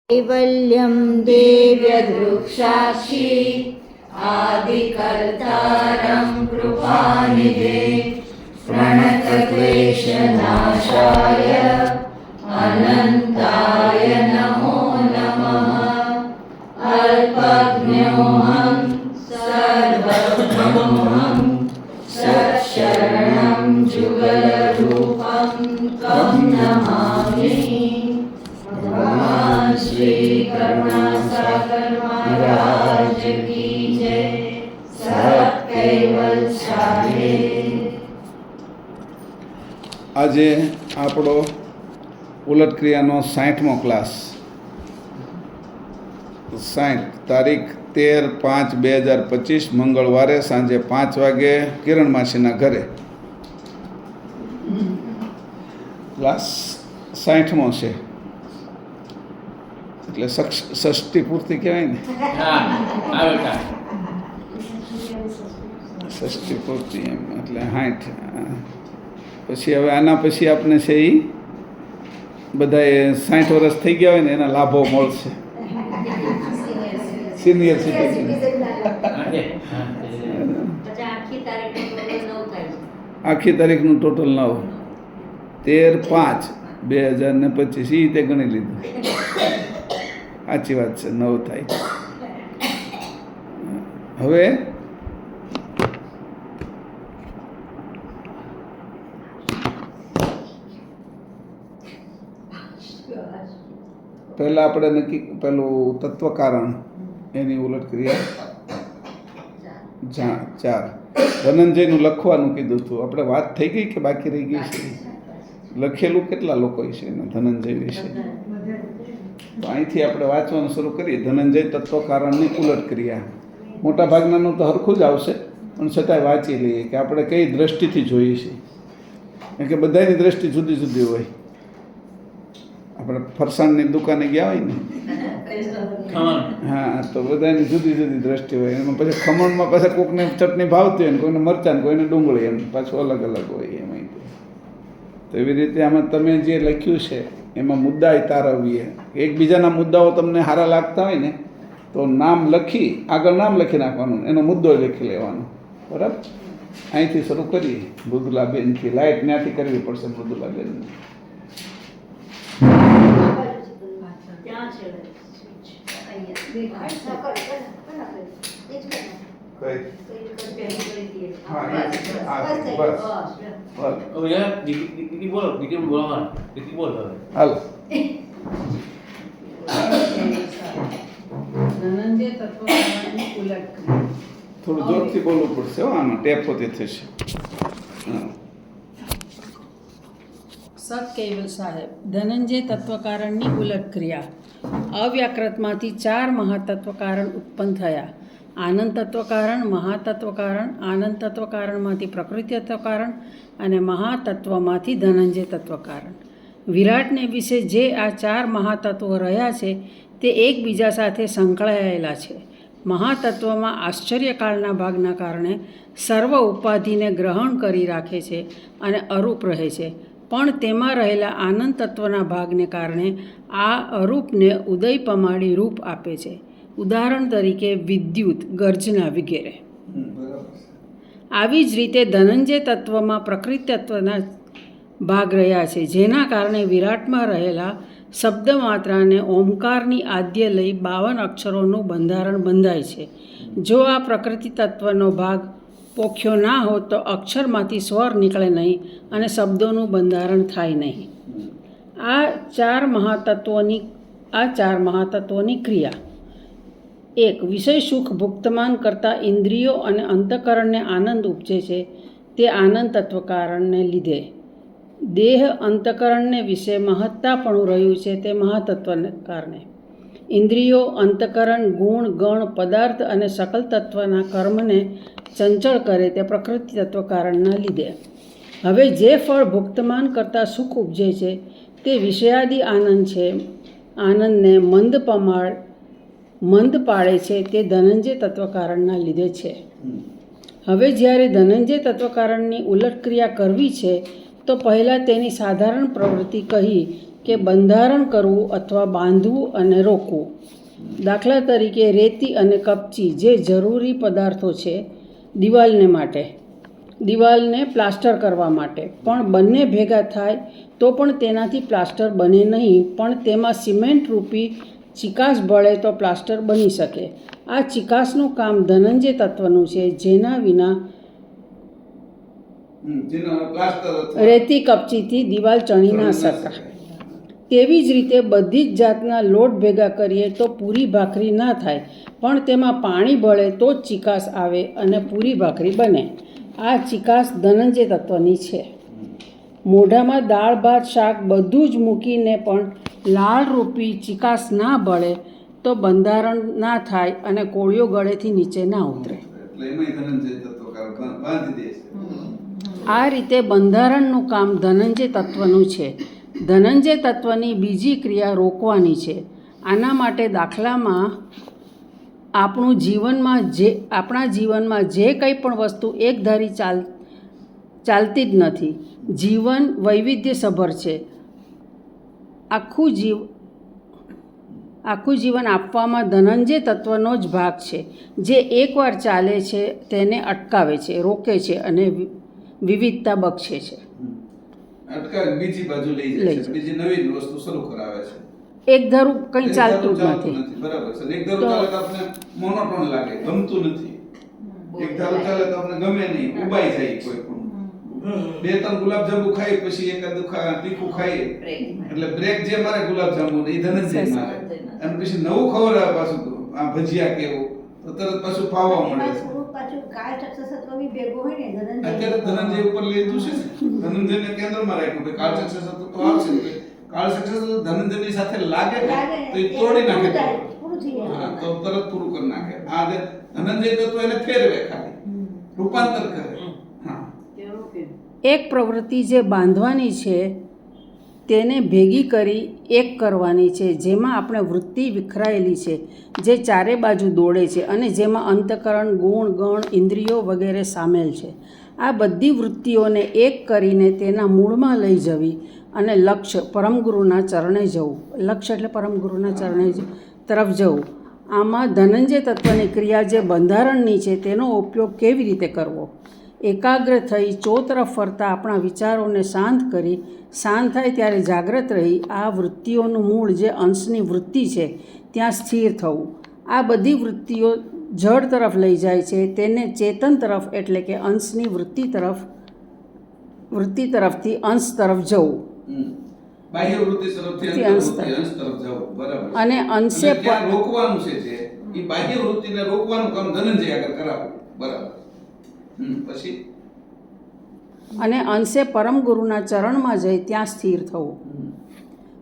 कैवल्यं देव्यदृक्साक्षी आदिकर्तारं कृपानिधे प्रणतक्लेशनाशाय अनन्ताय नमो नमः। अल्पज्ञोऽहं सर्वब्रह्मं सत्शरणं जुगलरूपं तं नमामि। भगवान श्री करुणासागर महाराज की जय। सब कैवल साहेब। આજે આપણો ઉલટ ક્રિયાનો 60મો ક્લાસ 60 તારીખ 13/5/2025 મંગળવારે સાંજે 5 વાગે કિરણ માસીના ઘરે ક્લાસ 60મો છે એટલે ષષ્ઠી પૂર્તિ કહેવાય ને, ષષ્ઠી પૂર્તિ એમ એટલે 60। પછી હવે આના પછી આપણે છે એ બધાએ 60 વર્ષ થઈ ગયા હોય ને એના લાભો મળશે, સિનિયર સિટીઝન। આખી તારીખનું ટોટલ 9 13/5/2025 એ તે ગણી લીધું, સાચી વાત છે, 9 થાય। હવે પહેલાં આપણે નક્કી પેલું તત્વકારણ એની ઉલટ ક્રિયા 4 ધનંજયનું લખવાનું કીધું હતું આપણે, વાત થઈ ગઈ કે બાકી રહી ગઈ છે? લખેલું કેટલા લોકો છે એના ધનંજય વિશે? તો અહીંથી આપણે વાંચવાનું શરૂ કરીએ। ધનંજય તત્વકારણની ઉલટ ક્રિયા મોટા ભાગનાનું તો હરખું જ આવશે, પણ છતાંય વાંચી લઈએ કે આપણે કઈ દ્રષ્ટિથી જોઈએ છીએ, કારણ કે બધાની દ્રષ્ટિ જુદી જુદી હોય। આપણે ફરસાણની દુકાને ગયા હોય ને, હા, તો બધાની જુદી જુદી દ્રષ્ટિ હોય। એમાં પછી ખમણમાં પાછા કોઈકને ચટણી ભાવતી હોય ને, કોઈને મરચાં, કોઈને ડુંગળી, એમ પાછું અલગ અલગ હોય એમાં। તો એવી રીતે આમાં તમે જે લખ્યું છે એમાં મુદ્દા તારવીએ, એકબીજાના મુદ્દાઓ તમને સારા લાગતા હોય ને તો નામ લખી આગળ નામ લખી નાખવાનું, એનો મુદ્દો લખી લેવાનો, બરાબર? અહીંથી શરૂ કરીએ મૃદુલાબેનથી, લાઇટ ત્યાંથી કરવી પડશે મૃદુલાબેનને। થોડું જોરથી બોલવું પડશે હો, આમાં ટેપ હોતી થશે। સત કૈવલ સાહેબ, ધનંજય તત્વકારણની ઉલટ ક્રિયા। અવ્યાકૃતમાંથી 4 મહાતત્વકારણ ઉત્પન્ન થયા: આનંદ તત્વકારણ, મહાતત્વકારણ, આનંદ તત્વકારણમાંથી પ્રકૃતિ તત્વકારણ અને મહાતત્વમાંથી ધનંજય તત્વકારણ। વિરાટને વિશે જે આ 4 મહાતત્વો રહ્યા છે તે એકબીજા સાથે સંકળાયેલા છે। મહાતત્વમાં આશ્ચર્યકાળના ભાગના કારણે સર્વ ઉપાધિને ગ્રહણ કરી રાખે છે અને અરૂપ રહે છે, પણ તેમાં રહેલા આનંદ તત્વના ભાગને કારણે આ અરૂપને ઉદય પમાડી રૂપ આપે છે, ઉદાહરણ તરીકે વિદ્યુત, ગર્જના વગેરે। આવી જ રીતે ધનંજય તત્વમાં પ્રકૃતિ તત્વના ભાગ રહ્યા છે, જેના કારણે વિરાટમાં રહેલા શબ્દ માત્રાને ઓમકારની આદ્ય લઈ 52 અક્ષરોનું બંધારણ બંધાય છે। જો આ પ્રકૃતિ તત્વનો ભાગ પોખ્યો ના હોત તો અક્ષરમાંથી સ્વર નીકળે નહીં અને શબ્દોનું બંધારણ થાય નહીં। આ ચાર મહાતત્વોની ક્રિયા: 1. વિષય સુખ ભુક્તમાન કરતા ઇન્દ્રિયો અને અંતઃકરણને આનંદ ઉપજે છે તે આનંદ તત્વકારણને લીધે। દેહ અંતઃકરણને વિશે મહત્તાપણું રહ્યું છે તે મહાતત્વને કારણે। ઇન્દ્રિયો, અંતઃકરણ, ગુણ, ગણ, પદાર્થ અને સકલ તત્વના કર્મને ચંચળ કરે તે પ્રકૃતિ તત્વકારણના લીધે। હવે જે ફળ ભુક્તમાન કરતાં સુખ ઉપજે છે તે વિષયાદિ આનંદ છે, આનંદને મંદ પાડે છે તે ધનંજય તત્વકારણના લીધે છે। હવે જ્યારે ધનંજય તત્વકારણની ઉલટ ક્રિયા કરવી છે તો પહેલાં તેની સાધારણ પ્રવૃત્તિ કહી કે બંધારણ કરવું અથવા બાંધવું અને રોકવું. દાખલા તરીકે રેતી અને કપચી જે જરૂરી પદાર્થો છે દિવાલને પ્લાસ્ટર કરવા માટે, પણ બંને ભેગા થાય તો પણ તેનાથી પ્લાસ્ટર બને નહીં, પણ તેમાં સિમેન્ટ રૂપી ચિકાસ ભળે તો પ્લાસ્ટર બની શકે. આ ચિકાસનું કામ ધનંજય તત્વનું છે, જેના વિના જેનો પ્લાસ્ટર અથવા રેતી કપચીથી દિવાલ ચણી ના શકાય. તેવી જ રીતે બધી જ જાતના લોટ ભેગા કરીએ તો પૂરી ભાખરી ના થાય, પણ તેમાં પાણી ભળે તો જ ચિકાસ આવે અને પૂરી ભાખરી બને. આ ચિકાસ ધનંજય તત્વની છે. મોઢામાં દાળ ભાત શાક બધું જ મૂકીને પણ લાળ રૂપી ચિકાસ ના ભળે તો બંધારણ ના થાય અને કોળિયો ગળેથી નીચે ના ઉતરે. એટલે એમાંય ધનંજય તત્વ બાંધી દે છે. આ રીતે બંધારણનું કામ ધનંજય તત્વનું છે. ધનંજય તત્વની બીજી ક્રિયા રોકવાની છે. આના માટે દાખલામાં આપણા જીવનમાં જે કંઈ પણ વસ્તુ એકધારી ચાલતી જ નથી. જીવન વૈવિધ્યસભર છે. આખું જીવન આપવામાં ધનંજય તત્વનો જ ભાગ છે, જે એકવાર ચાલે છે તેને અટકાવે છે, રોકે છે અને વિવિધતા બક્ષે છે. અટકાવી બીજી બાજુ લઈ જાય છે, બીજી નવી વસ્તુ શરૂ કરાવે છે. એક ધારું કંઈ ચાલતું જ નથી. બરાબર છે. એક ધારું ચાલે તો આપણે મોનોટોન લાગે, ગમતું નથી. એક ધારું ચાલે તો આપણે ગમે નહીં, ઉબાઈ જાય કોઈ પણ. 2-3 ગુલાબજાંબુ ખાઈ પછી એકાદ તીખું ખાઈએ એટલે બ્રેક જે મારે ગુલાબજાંબુ એ ધનંજય મારે, અને પછી નવું ખવડાવે પાછું આ ભજીયા કેવું તો તરત પાછું પાવા મળે છે. અત્યારે ધનંજય ઉપર લીધું છે ને, ધનંજયને કેન્દ્રમાં રાખ્યું કે કાળ સક્સેસ તો આવશે ને, કાળ સક્સેસ ધનંજયની સાથે લાગે ને તો એ તોડી નાખે, હા તો તરત પૂરું કરી નાખે. આ ધનંજય તત્વ એને ફેરવે, ખાલી રૂપાંતર કરે. હા, એક પ્રવૃત્તિ જે બાંધવાની છે તેને ભેગી કરી એક કરવાની છે, જેમાં આપણે વૃત્તિ વિખરાયેલી છે, જે ચારે બાજુ દોડે છે અને જેમાં અંતઃકરણ, ગુણ, ગણ, ઇન્દ્રિયો વગેરે સામેલ છે. આ બધી વૃત્તિઓને એક કરીને તેના મૂળમાં લઈ જવી અને લક્ષ્ય પરમગુરુના ચરણે જવું. લક્ષ્ય એટલે પરમગુરુના ચરણે તરફ જવું. આમાં ધનંજય તત્વની ક્રિયા જે બંધારણની છે તેનો ઉપયોગ કેવી રીતે કરવો? એકાગ્ર થઈ ચોતરફ ફરતા આપણા વિચારોને શાંત કરી, શાંત થાય ત્યારે જાગ્રત રહી આ વૃત્તિઓનું મૂળ જે અંશની વૃત્તિ છે ત્યાં સ્થિર થવું. આ બધી વૃત્તિઓ જડ તરફ લઈ જાય છે, તેને ચેતન તરફ એટલે કે અંશની વૃત્તિ તરફથી અંશ તરફ જવું. બાહ્ય વૃત્તિ તરફથી અંશ તરફ જવું. બરાબર. અને અંશે પણ રોકવાનું છે, જે એ બાહ્ય વૃત્તિને રોકવાનું કામ ધનંજય આગળ કરાવવું. બરાબર. પછી અને અંશે પરમગુરુના ચરણમાં જઈ ત્યાં સ્થિર થવું.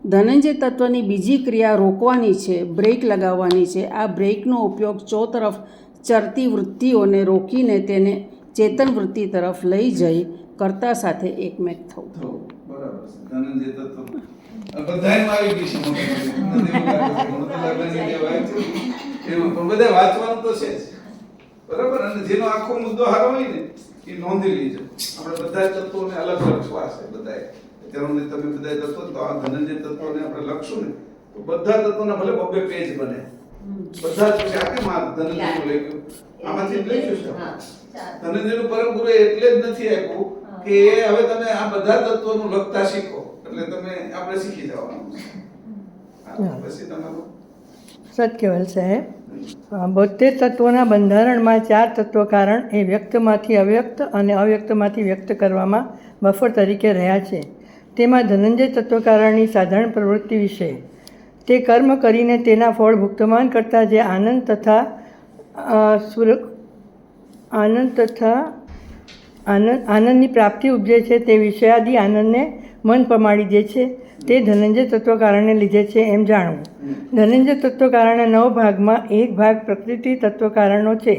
ધનંજય તત્વની બીજી ક્રિયા રોકવાની છે, બ્રેક લગાવવાની છે. આ બ્રેકનો ઉપયોગ ચોતરફ ચરતી વૃત્તિઓને રોકીને તેને ચેતન વૃત્તિ તરફ લઈ જઈ કર્તા સાથે એકમેક થવું. બરાબર છે. ધનંજય તત્વ બધાયમાં આવી ગઈ છે, એમાં પણ બધા વાંચવાનું તો છે જ. બરાબર. અને જેનો આખો મુદ્દો હારો હોય ને એ નોંધી લીજો. આપણે બધા તત્વોને અલગ અલગ શ્વાસ છે. બધાએ અત્યારે તમે બધા તત્વો તો આ ધનંજય તત્વોને આપણે લખશું ને તો બધા તત્વોના ભલે 2 પેજ બને. બધા જ આ કેમ આ ધનંજયનું લખ્યું? આમાંથી જ લખ્યું છે. ધનંજયનું પરમ ગુરુએ એટલે જ નથી આપ્યું કે હવે તમે આ બધા તત્વોનું લખતા શીખો, એટલે તમે આપણે શીખી જવાનું છે. પછી તમારું સત્કેવલ સાહેબ, 72 તત્વોના બંધારણમાં 4 તત્વ કારણ એ વ્યક્તમાંથી અવ્યક્ત અને અવ્યક્તમાંથી વ્યક્ત કરવામાં બફર તરીકે રહ્યા છે. તેમાં ધનંજય તત્વકારણની સાધારણ પ્રવૃત્તિ વિશે, તે કર્મ કરીને તેના ફળ ભુક્તમાન કરતાં જે આનંદની પ્રાપ્તિ ઉપજે છે તે વિષયાદિ આનંદને મન પમાડી દે છે, તે ધનંજય તત્વકારણને લીધે છે એમ જાણવું. ધનંજય તત્વકારણના 9 ભાગમાં 1 ભાગ પ્રકૃતિ તત્વકારણનો છે.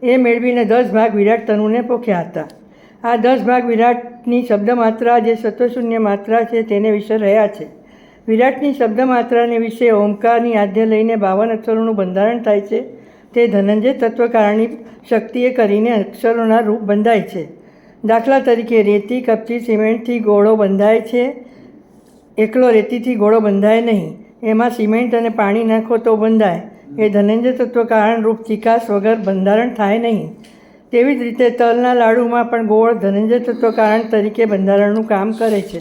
એ મેળવીને 10 ભાગ વિરાટ તનુને પોખ્યા હતા. આ 10 ભાગ વિરાટની શબ્દમાત્રા જે સત્વશૂન્ય માત્રા છે તેને વિશે રહ્યા છે. વિરાટની શબ્દમાત્રાને વિશે ઓમકારની આદ્ય લઈને 52 અક્ષરોનું બંધારણ થાય છે. તે ધનંજય તત્વકારણની શક્તિએ કરીને અક્ષરોના રૂપ બંધાય છે. દાખલા તરીકે રેતી, કપચી, સિમેન્ટથી ગોળો બંધાય છે. એકલો રેતીથી ઘોડો બંધાય નહીં, એમાં સિમેન્ટ અને પાણી નાખો તો બંધાય. એ ધનંજય તત્વ કારણરૂપ ચિકાસ વગર બંધારણ થાય નહીં. તેવી જ રીતે તલના લાડુમાં પણ ગોળ ધનંજય તત્વ કારણ તરીકે બંધારણનું કામ કરે છે.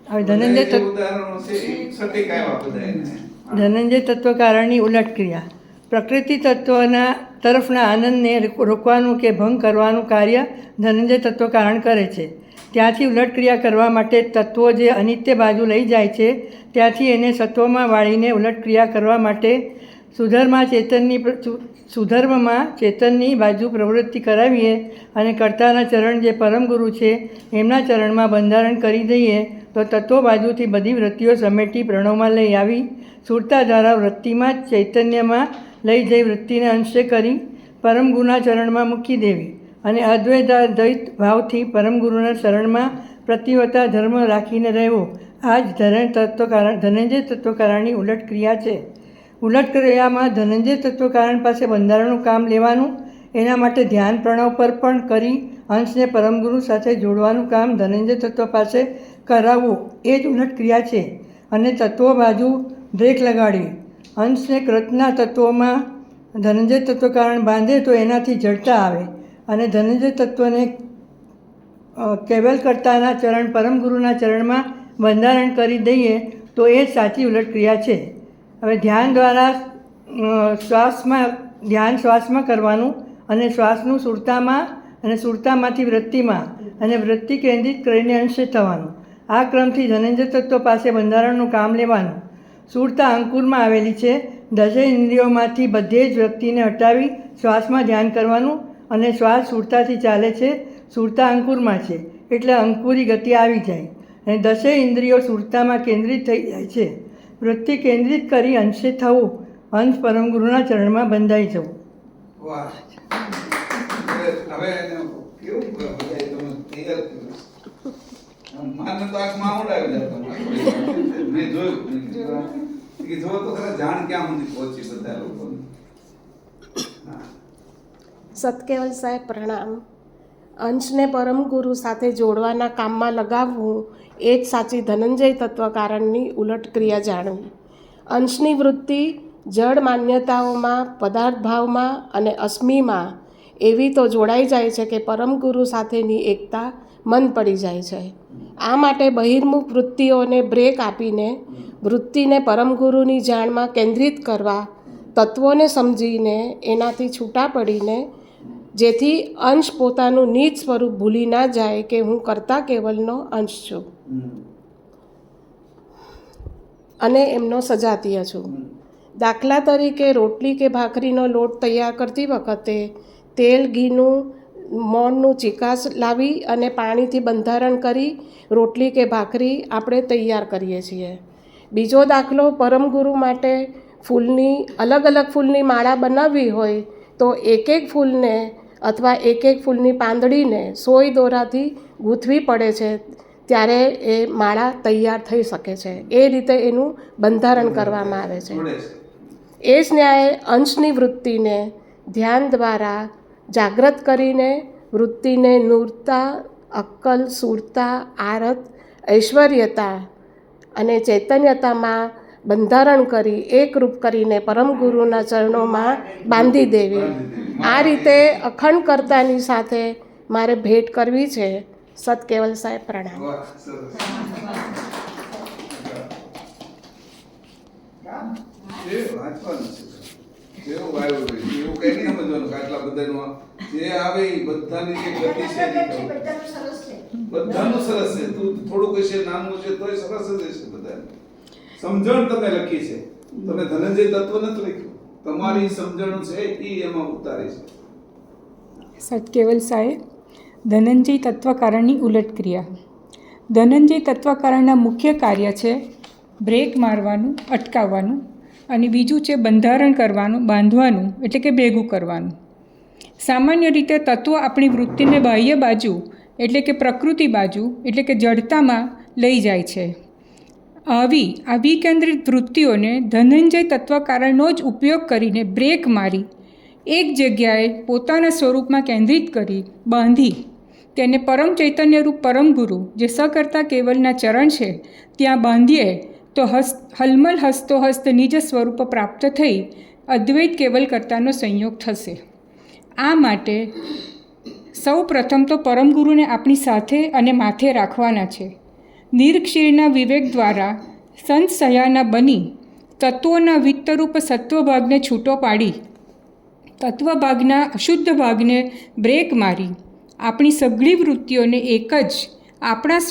હવે ધનંજય જે ઉદાહરણો છે એ સટીક આવ્યા બધા એને. ધનંજય તત્વ કારણની ઉલટ ક્રિયા. પ્રકૃતિ તત્વના તરફના આનંદને રોકવાનું કે ભંગ કરવાનું કાર્ય ધનંજય તત્વ કારણ કરે છે. ત્યાંથી ઉલટ ક્રિયા કરવા માટે તત્વો જે અનિત્ય બાજુ લઈ જાય છે ત્યાંથી એને સત્વમાં વાળીને ઉલટ ક્રિયા કરવા માટે સુધર્મમાં ચેતનની બાજુ પ્રવૃત્તિ કરાવીએ અને કર્તાના ચરણ જે પરમ ગુરુ છે એમના ચરણમાં બંધારણ કરી દઈએ તો તત્વો બાજુથી બધી વૃત્તિઓ સમેટી પ્રણવમાં લઈ આવી સુરતા દ્વારા વૃત્તિમાં જ ચૈતન્યમાં લઈ જઈ વૃત્તિને અંશે કરી પરમ ગુરુના ચરણમાં મૂકી દેવી અને અદ્વૈતાદ્વૈત ભાવથી પરમ ગુરુના શરણમાં પ્રતિવતા ધર્મ રાખીને રહેવો. આ જ ધનંજય તત્વકારણની ઉલટ ક્રિયા છે. ઉલટ ક્રિયામાં ધનંજય તત્વકારણ પાસે બંધારણનું કામ લેવાનું, એના માટે ધ્યાન પ્રણવ પર પણ કરી અંશને પરમગુરુ સાથે જોડવાનું કામ ધનંજય તત્વ પાસે કરાવવું એ જ ઉલટ ક્રિયા છે. અને તત્વો બાજુ બ્રેક લગાડવી. અંશને કૃતના તત્વોમાં ધનંજય તત્વકારણ બાંધે તો એનાથી જડતા આવે અને ધનંજય તત્વને કેવલ કર્તાના ચરણ પરમગુરુના ચરણમાં બંધારણ કરી દઈએ તો એ જ સાચી ઉલટ ક્રિયા છે. હવે ધ્યાન દ્વારા શ્વાસમાં કરવાનું અને શ્વાસનું સુરતામાં અને સુરતામાંથી વૃત્તિમાં અને વૃત્તિ કેન્દ્રિત કરીને અંશે થવાનું. આ ક્રમથી ધનંજય તત્વ પાસે બંધારણનું કામ લેવાનું. સુરતા અંકુરમાં આવેલી છે. દશેય ઇન્દ્રિયોમાંથી બધે જ વ્યક્તિને હટાવી શ્વાસમાં ધ્યાન કરવાનું અને શ્વાસ સુરતાથી ચાલે છે. સુરતા અંકુરમાં છે એટલે અંકુરી ગતિ આવી જાય અને દશેય ઇન્દ્રિયો સુરતામાં કેન્દ્રિત થઈ જાય છે. વૃત્તિ કેન્દ્રિત કરી અંશે થવું, અંશ પરમગુરુના ચરણમાં બંધાઈ જવું. વાહ. હવે એને કેવું બધાય તમે તૈયાર કર્યું. માને તો આંખમાં આવડાવી દે તમારે. મેં જોયું કે જો તો ખરા જાણ ક્યાં સુધી પહોંચી બધા લોકોને. સતકેવલ સાહેબ પ્રણામ. અંશને પરમ ગુરુ સાથે જોડવાના કામમાં લગાવવું એ જ સાચી ધનંજય તત્વકારણની ઉલટ ક્રિયા જાણવી. અંશની વૃત્તિ જડ માન્યતાઓમાં, પદાર્થ ભાવમાં અને અસ્મિમાં એવી તો જોડાઈ જાય છે કે પરમ ગુરુ સાથેની એકતા મન પડી જાય છે. આ માટે બહિર્મુખ વૃત્તિઓને બ્રેક આપીને વૃત્તિને પરમગુરુની જાણમાં કેન્દ્રિત કરવા, તત્વોને સમજીને એનાથી છૂટા પડીને જેથી અંશ પોતાનું નીચ સ્વરૂપ ભૂલી ના જાય કે હું કર્તા કેવલનો અંશ છું અને એમનો સજાતીય છું. દાખલા તરીકે રોટલી કે ભાખરીનો લોટ તૈયાર કરતી વખતે તેલ, ઘીનું, મોણનું ચિકાસ લાવી અને પાણીથી બંધારણ કરી રોટલી કે ભાખરી આપણે તૈયાર કરીએ છીએ. બીજો દાખલો, પરમગુરુ માટે અલગ અલગ ફૂલની માળા બનાવવી હોય તો એક એક ફૂલને અથવા એક એક ફૂલની પાંદડીને સોય દોરાથી ગૂંથવી પડે છે ત્યારે એ માળા તૈયાર થઈ શકે છે. એ રીતે એનું બંધારણ કરવામાં આવે છે. એ જ ન્યાય અંશની વૃત્તિને ધ્યાન દ્વારા જાગૃત કરીને વૃત્તિને નૂરતા, અક્કલ, સુરતા, આરત, ઐશ્વર્યતા અને ચૈતન્યતામાં બંધારણ કરી એકરૂપ કરીને પરમગુરુના ચરણોમાં બાંધી દેવી. આ રીતે અખંડ કર્તાની સાથે મારે ભેટ કરવી છે. સતકેવલ સાહેબ પ્રણામ. બધાનું સરસ છે. તું થોડું કહેશે નાનું છે તોય સરસ જ છે. બધાને સમજણ તમે લખી છે. તમે ધનંજય તત્વ નથી લખ્યું. તમારી સમજણ છે એ એમાં ઉતારી છે. સતકેવલ સાહેબ, ધનંજય તત્વકારણની ઉલટ ક્રિયા. ધનંજય તત્વકારણના મુખ્ય કાર્ય છે બ્રેક મારવાનું, અટકાવવાનું, અને બીજું છે બંધારણ કરવાનું, બાંધવાનું એટલે કે ભેગું કરવાનું. સામાન્ય રીતે તત્વો આપણી વૃત્તિને બાહ્ય બાજુ એટલે કે પ્રકૃતિ બાજુ એટલે કે જડતામાં લઈ જાય છે. આવી વિકેન્દ્રિત વૃત્તિઓને ધનંજય તત્વકારણનો જ ઉપયોગ કરીને બ્રેક મારી એક જગ્યાએ પોતાના સ્વરૂપમાં કેન્દ્રિત કરી બાંધી તેને પરમ ચૈતન્યરૂપ પરમ ગુરુ જે સકર્તા કેવલના ચરણ છે ત્યાં બાંધીએ તો હલમલ હસતો હસ્ત નિજ સ્વરૂપ પ્રાપ્ત થઈ અદ્વૈત કેવલ કરતાનો સંયોગ થશે. આ માટે સૌ પ્રથમ તો પરમ ગુરુને આપણી સાથે અને માથે રાખવાના છે. નિરક્ષીરના વિવેક દ્વારા સંત સયાના બની તત્વોના વિત્તરૂપ સત્વભાગને છૂટો પાડી તત્વભાગના અશુદ્ધ ભાગને બ્રેક મારી આપણી સઘળી વૃત્તિઓને એક જ આપણા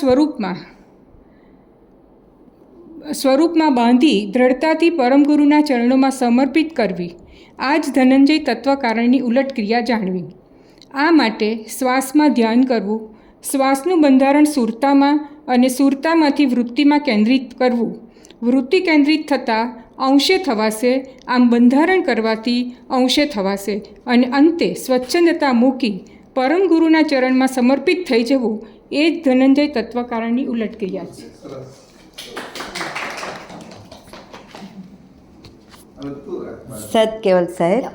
સ્વરૂપમાં બાંધી દ્રઢતાથી પરમગુરુના ચરણોમાં સમર્પિત કરવી. આ જ ધનંજય તત્વકારણની ઉલટ ક્રિયા જાણવી. આ માટે શ્વાસમાં ધ્યાન કરવું, શ્વાસનું બંધારણ સુરતામાં અને સુરતામાંથી વૃત્તિમાં કેન્દ્રિત કરવું. વૃત્તિ કેન્દ્રિત થતાં અંશે થવાશે, આમ બંધારણ કરવાથી અંશે થવાશે અને અંતે સ્વચ્છંદતા મૂકી પરમ ગુરુના ચરણમાં સમર્પિત થઈ જવું. એ જ ધનંજય તત્વકારણની ઉલટ ક્રિયા છે. સત કેવલ સાહેબ,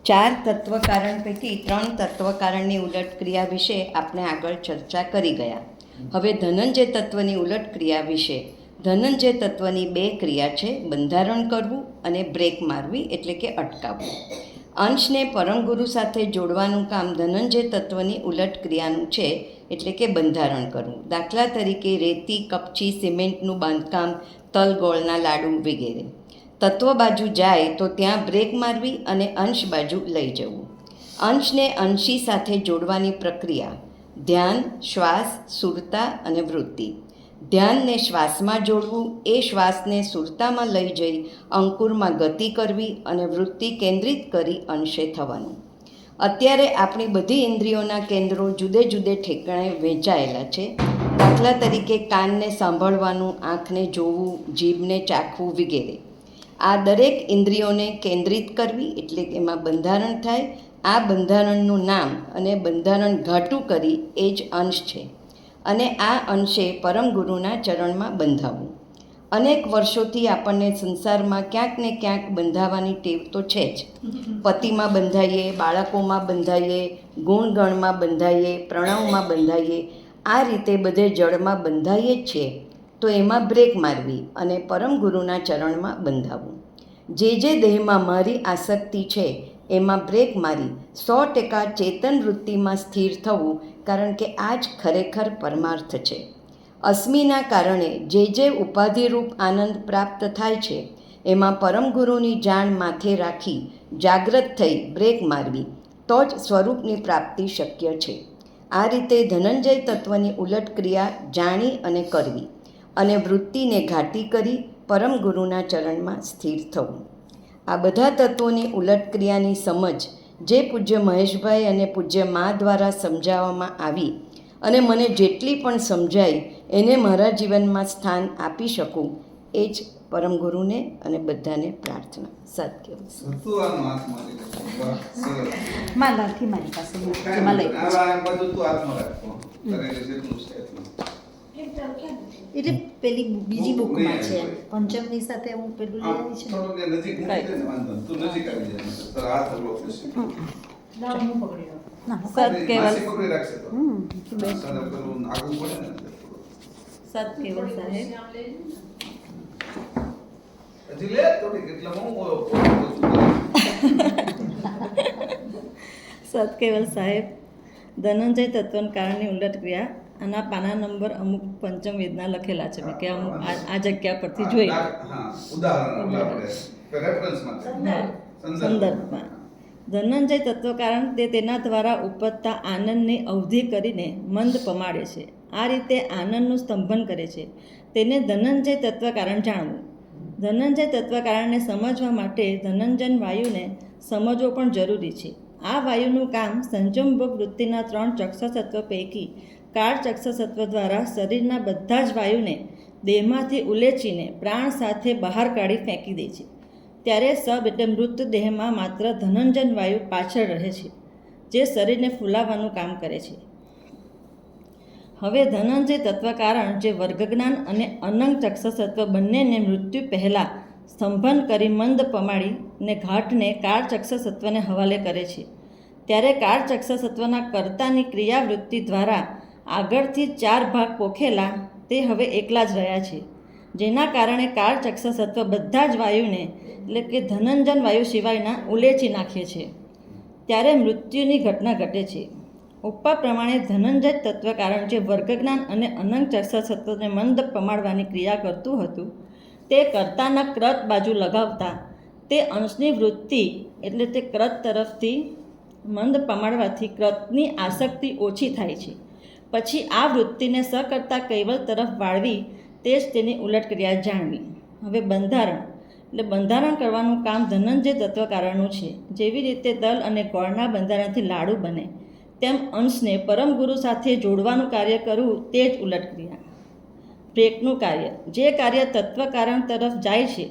4 તત્વકારણ પૈકી 3 તત્વકારણની ઉલટ ક્રિયા વિશે આપણે આગળ ચર્ચા કરી ગયા. હવે ધનંજય તત્વની ઉલટ ક્રિયા વિશે. ધનંજય તત્વની 2 ક્રિયા છે, બંધારણ કરવું અને બ્રેક મારવી એટલે કે અટકાવવું. અંશને પરમગુરુ સાથે જોડવાનું કામ ધનંજય તત્વની ઉલટ ક્રિયાનું છે એટલે કે બંધારણ કરવું. દાખલા તરીકે રેતી, કપચી, સિમેન્ટનું બાંધકામ, તલ ગોળના લાડુ વગેરે. તત્વ બાજુ જાય તો ત્યાં બ્રેક મારવી અને અંશ બાજુ લઈ જવું. અંશને અંશી સાથે જોડવાની પ્રક્રિયા ધ્યાન, શ્વાસ, સુરતા અને વૃત્તિ. ધ્યાનને શ્વાસમાં જોડવું, એ શ્વાસને સુરતામાં લઈ જઈ અંકુરમાં ગતિ કરવી અને વૃત્તિ કેન્દ્રિત કરી અંશે થવાનું. અત્યારે આપણી બધી ઇન્દ્રિયોના કેન્દ્રો જુદે જુદે ઠેકાણે વહેંચાયેલા છે. દાખલા તરીકે કાનને સાંભળવાનું, આંખને જોવું, જીભને ચાખવું વગેરે. આ દરેક ઇન્દ્રિયોને કેન્દ્રિત કરવી એટલે કે એમાં બંધારણ થાય. આ બંધારણનું નામ અને બંધારણ ઘાટું કરી એ જ અંશ છે અને આ અંશે પરમ ગુરુના ચરણમાં બંધાવવું. અનેક વર્ષોથી આપણને સંસારમાં ક્યાંક ને ક્યાંક બંધાવાની ટેવ તો છે જ. પતિમાં બંધાઈએ, બાળકોમાં બંધાઈએ, ગુણગણમાં બંધાઈએ, પ્રણવમાં બંધાઈએ, આ રીતે બધે જળમાં બંધાઈએ જ છીએ. તો એમાં બ્રેક મારવી અને પરમ ગુરુના ચરણમાં બંધાવવું. જે દેહમાં મારી આસક્તિ છે એમાં બ્રેક મારી 100% ચેતન વૃત્તિમાં સ્થિર થવું, કારણ કે આ જ ખરેખર પરમાર્થ છે. અસ્મિના કારણે જે ઉપાધિરૂપ આનંદ પ્રાપ્ત થાય છે એમાં પરમગુરુની જાણ માથે રાખી જાગ્રત થઈ બ્રેક મારવી તો જ સ્વરૂપની પ્રાપ્તિ શક્ય છે. આ રીતે ધનંજય તત્વની ઉલટ ક્રિયા જાણી અને કરવી અને વૃત્તિને ઘાટી કરી પરમ ગુરુના ચરણમાં સ્થિર થવું. આ બધા તત્વોની ઉલટ ક્રિયાની સમજ જે પૂજ્ય મહેશભાઈ અને પૂજ્ય મા દ્વારા સમજાવવામાં આવી અને મને જેટલી પણ સમજાઈ એને મારા જીવનમાં સ્થાન આપી શકું એ જ પરમ ગુરુને અને બધાને પ્રાર્થના. સત્ય મારી પાસે એટલે પેલી બીજી બુકમાં છે, પંચમની સાથે હું પેલું લઈ આવી છું. સત કેવલ સાહેબ, સત કેવલ સાહેબ, ધનંજય તત્વન કારણની ઉલટ ક્રિયા. આના પાના નંબર અમુક પંચમ વેદના લખેલા છે કે અમુક આ જગ્યા પરથી જોઈ સંદર્ભમાં. ધનંજય તત્વકારણ તે તેના દ્વારા ઉપજતા આનંદની અવધિ કરીને મંદ પમાડે છે. આ રીતે આનંદનું સ્તંભન કરે છે. તેને ધનંજય તત્વકારણ જાણવું. ધનંજય તત્વકારણને સમજવા માટે ધનંજન વાયુને સમજવો પણ જરૂરી છે. આ વાયુનું કામ સંજમભોગ વૃત્તિના 3 ચક્ષસત્વ પૈકી કાળ ચક્ષસત્વ દ્વારા શરીરના બધા જ વાયુને દેહમાંથી ઉલેચીને પ્રાણ સાથે બહાર કાઢી ફેંકી દે છે. ત્યારે સબ એટલે મૃતદેહમાં માત્ર ધનંજન વાયુ પાછળ રહે છે, જે શરીરને ફૂલાવવાનું કામ કરે છે. હવે ધનંજય તત્વકારણ જે વર્ગજ્ઞાન અને અનંગ ચક્ષસત્વ બંનેને મૃત્યુ પહેલાં સ્તંભન કરી મંદ પમાડીને ઘાટને કાળ ચક્ષસત્વને હવાલે કરે છે. ત્યારે કાળચક્ષસત્વના કર્તાની ક્રિયાવૃત્તિ દ્વારા આગળથી 4 ભાગ પોખેલા તે હવે એકલા જ રહ્યા છે, જેના કારણે કાળચક્ષસત્વ બધા જ વાયુને એટલે કે ધનંજન વાયુ સિવાયના ઉલેચી નાખે છે. ત્યારે મૃત્યુની ઘટના ઘટે છે. ઉપર પ્રમાણે ધનંજય તત્વકારણ જે વર્ગજ્ઞાન અને અનંત ચક્ષસત્વને મંદ પમાડવાની ક્રિયા કરતું હતું તે કર્તાના ક્રત બાજુ લગાવતા તે અંશની વૃત્તિ એટલે તે ક્રત તરફથી મંદ પમાડવાથી ક્રતની આસક્તિ ઓછી થાય છે. પછી આ વૃત્તિને સકર્તા કૈવલ તરફ વાળવી તે જ તેની ઉલટ ક્રિયા જાણવી. હવે બંધારણ એટલે બંધારણ કરવાનું કામ ધનંજય તત્વકારણનું છે. જેવી રીતે તલ અને ગોળના બંધારણથી લાડુ બને તેમ અંશને પરમ ગુરુ સાથે જોડવાનું કાર્ય કરવું તે જ ઉલટ ક્રિયા. બ્રેકનું કાર્ય જે કાર્ય તત્વકારણ તરફ જાય છે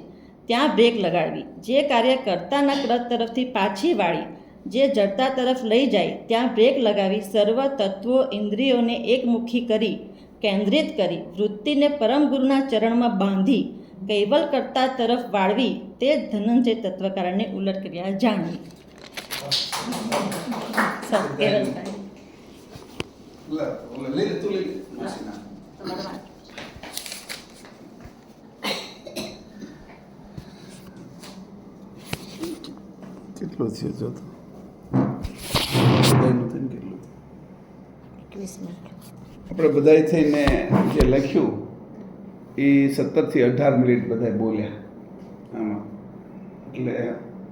ત્યાં બ્રેક લગાડવી. જે કાર્ય કર્તાના ક્રત તરફથી પાછી વાળી જે જડતા તરફ લઈ જાય ત્યાં બ્રેક લગાવી સર્વ તત્વો ઇન્દ્રિયોને એકમુખી કરી કેન્દ્રિત કરી વૃત્તિને પરમ ગુરુના ચરણમાં બાંધી કૈવલ કર્તા તરફ વાળવી તે જ ધનંજય તત્વકારણની ઉલટ ક્રિયા જાણવી. કેટલું છે જો તો બધાયનું થઈને કેટલું આપણે બધાય થઈને જે લખ્યું એ 17 થી 18 મિનિટ બધાય બોલ્યા આમાં. એટલે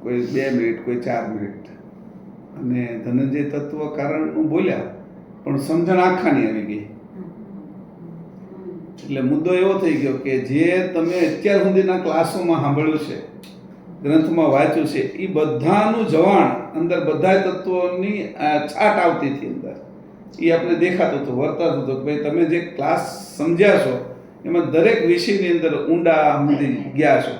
કોઈ 2 મિનિટ કોઈ 4 મિનિટ અને ધનંજય તત્વ કારણનું બોલ્યા પણ સમજણ આખાની આવી ગઈ. એટલે મુદ્દો એવો થઈ ગયો કે જે તમે અત્યાર સુધીના ક્લાસોમાં સાંભળ્યું છે, ગ્રંથમાં વાંચ્યું છે, એ બધાનું જવાણ અંદર બધા તત્વોની છાટ આવતી હતી અંદર. એ આપણે દેખાતું હતું, વર્તાતું હતું કે ભાઈ તમે જે ક્લાસ સમજ્યા છો એમાં દરેક વિષયની અંદર ઊંડા સુધી ગયા છો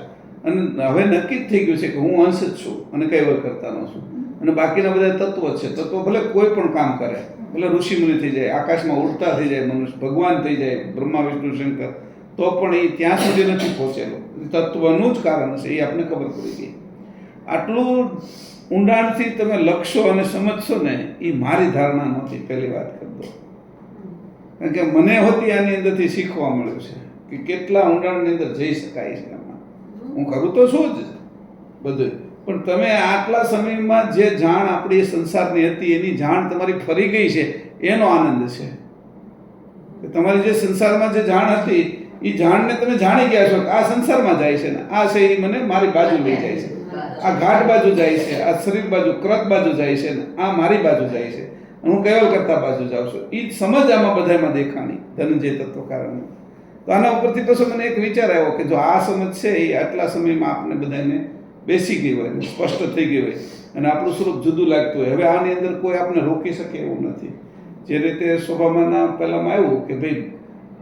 અને હવે નક્કી જ થઈ ગયું છે કે હું અંશ જ છું અને કૈવલ કરતાનો છું અને બાકીના બધા તત્વો છે. તત્વો ભલે કોઈ પણ કામ કરે, ભલે ઋષિમુનિ થઈ જાય, આકાશમાં ઉડતા થઈ જાય, મનુષ્ય ભગવાન થઈ જાય, બ્રહ્મા વિષ્ણુ શંકર, તો પણ એ ત્યાં સુધી નથી પહોંચેલો. તત્વનું જ કારણ છે, એ આપણે ખબર પડી ગઈ. આટલું ઊંડાણથી તમે લખશો અને સમજશો ને એ મારી ધારણા નહોતી. પહેલી વાત કરી દો, કારણ કે મને હોતી આની અંદરથી શીખવા મળ્યું છે કે કેટલા ઊંડાણની અંદર જઈ શકાય છે. એમાં હું કરું તો છું જ બધું, પણ તમે આટલા સમયમાં જે જાણ આપણી સંસારની હતી એની જાણ તમારી ફરી ગઈ છે એનો આનંદ છે. કે તમારી જે સંસારમાં જે જાણ હતી એ જાણને તમે જાણી ગયા છો કે આ સંસારમાં જાય છે ને આ છે એ મને મારી બાજુ લઈ જાય છે, આ ઘાટ બાજુ જાય છે, આ શરીર બાજુ ક્રત બાજુ જાય છે ને આ મારી બાજુ જાય છે, હું કૈવલ કરતા બાજુ જાઉં છું. એ સમજ આમાં બધામાં દેખાણી ધનંજય તત્વ કારણનું. તો આના ઉપરથી પછી મને એક વિચાર આવ્યો કે જો આ સમજ છે એ આટલા સમયમાં આપણે બધાને બેસી ગઈ હોય, સ્પષ્ટ થઈ ગઈ હોય અને આપણું સ્વરૂપ જુદું લાગતું હોય, હવે આની અંદર કોઈ આપણે રોકી શકે એવું નથી. જે રીતે શોભામાના પહેલામાં આવ્યું કે ભાઈ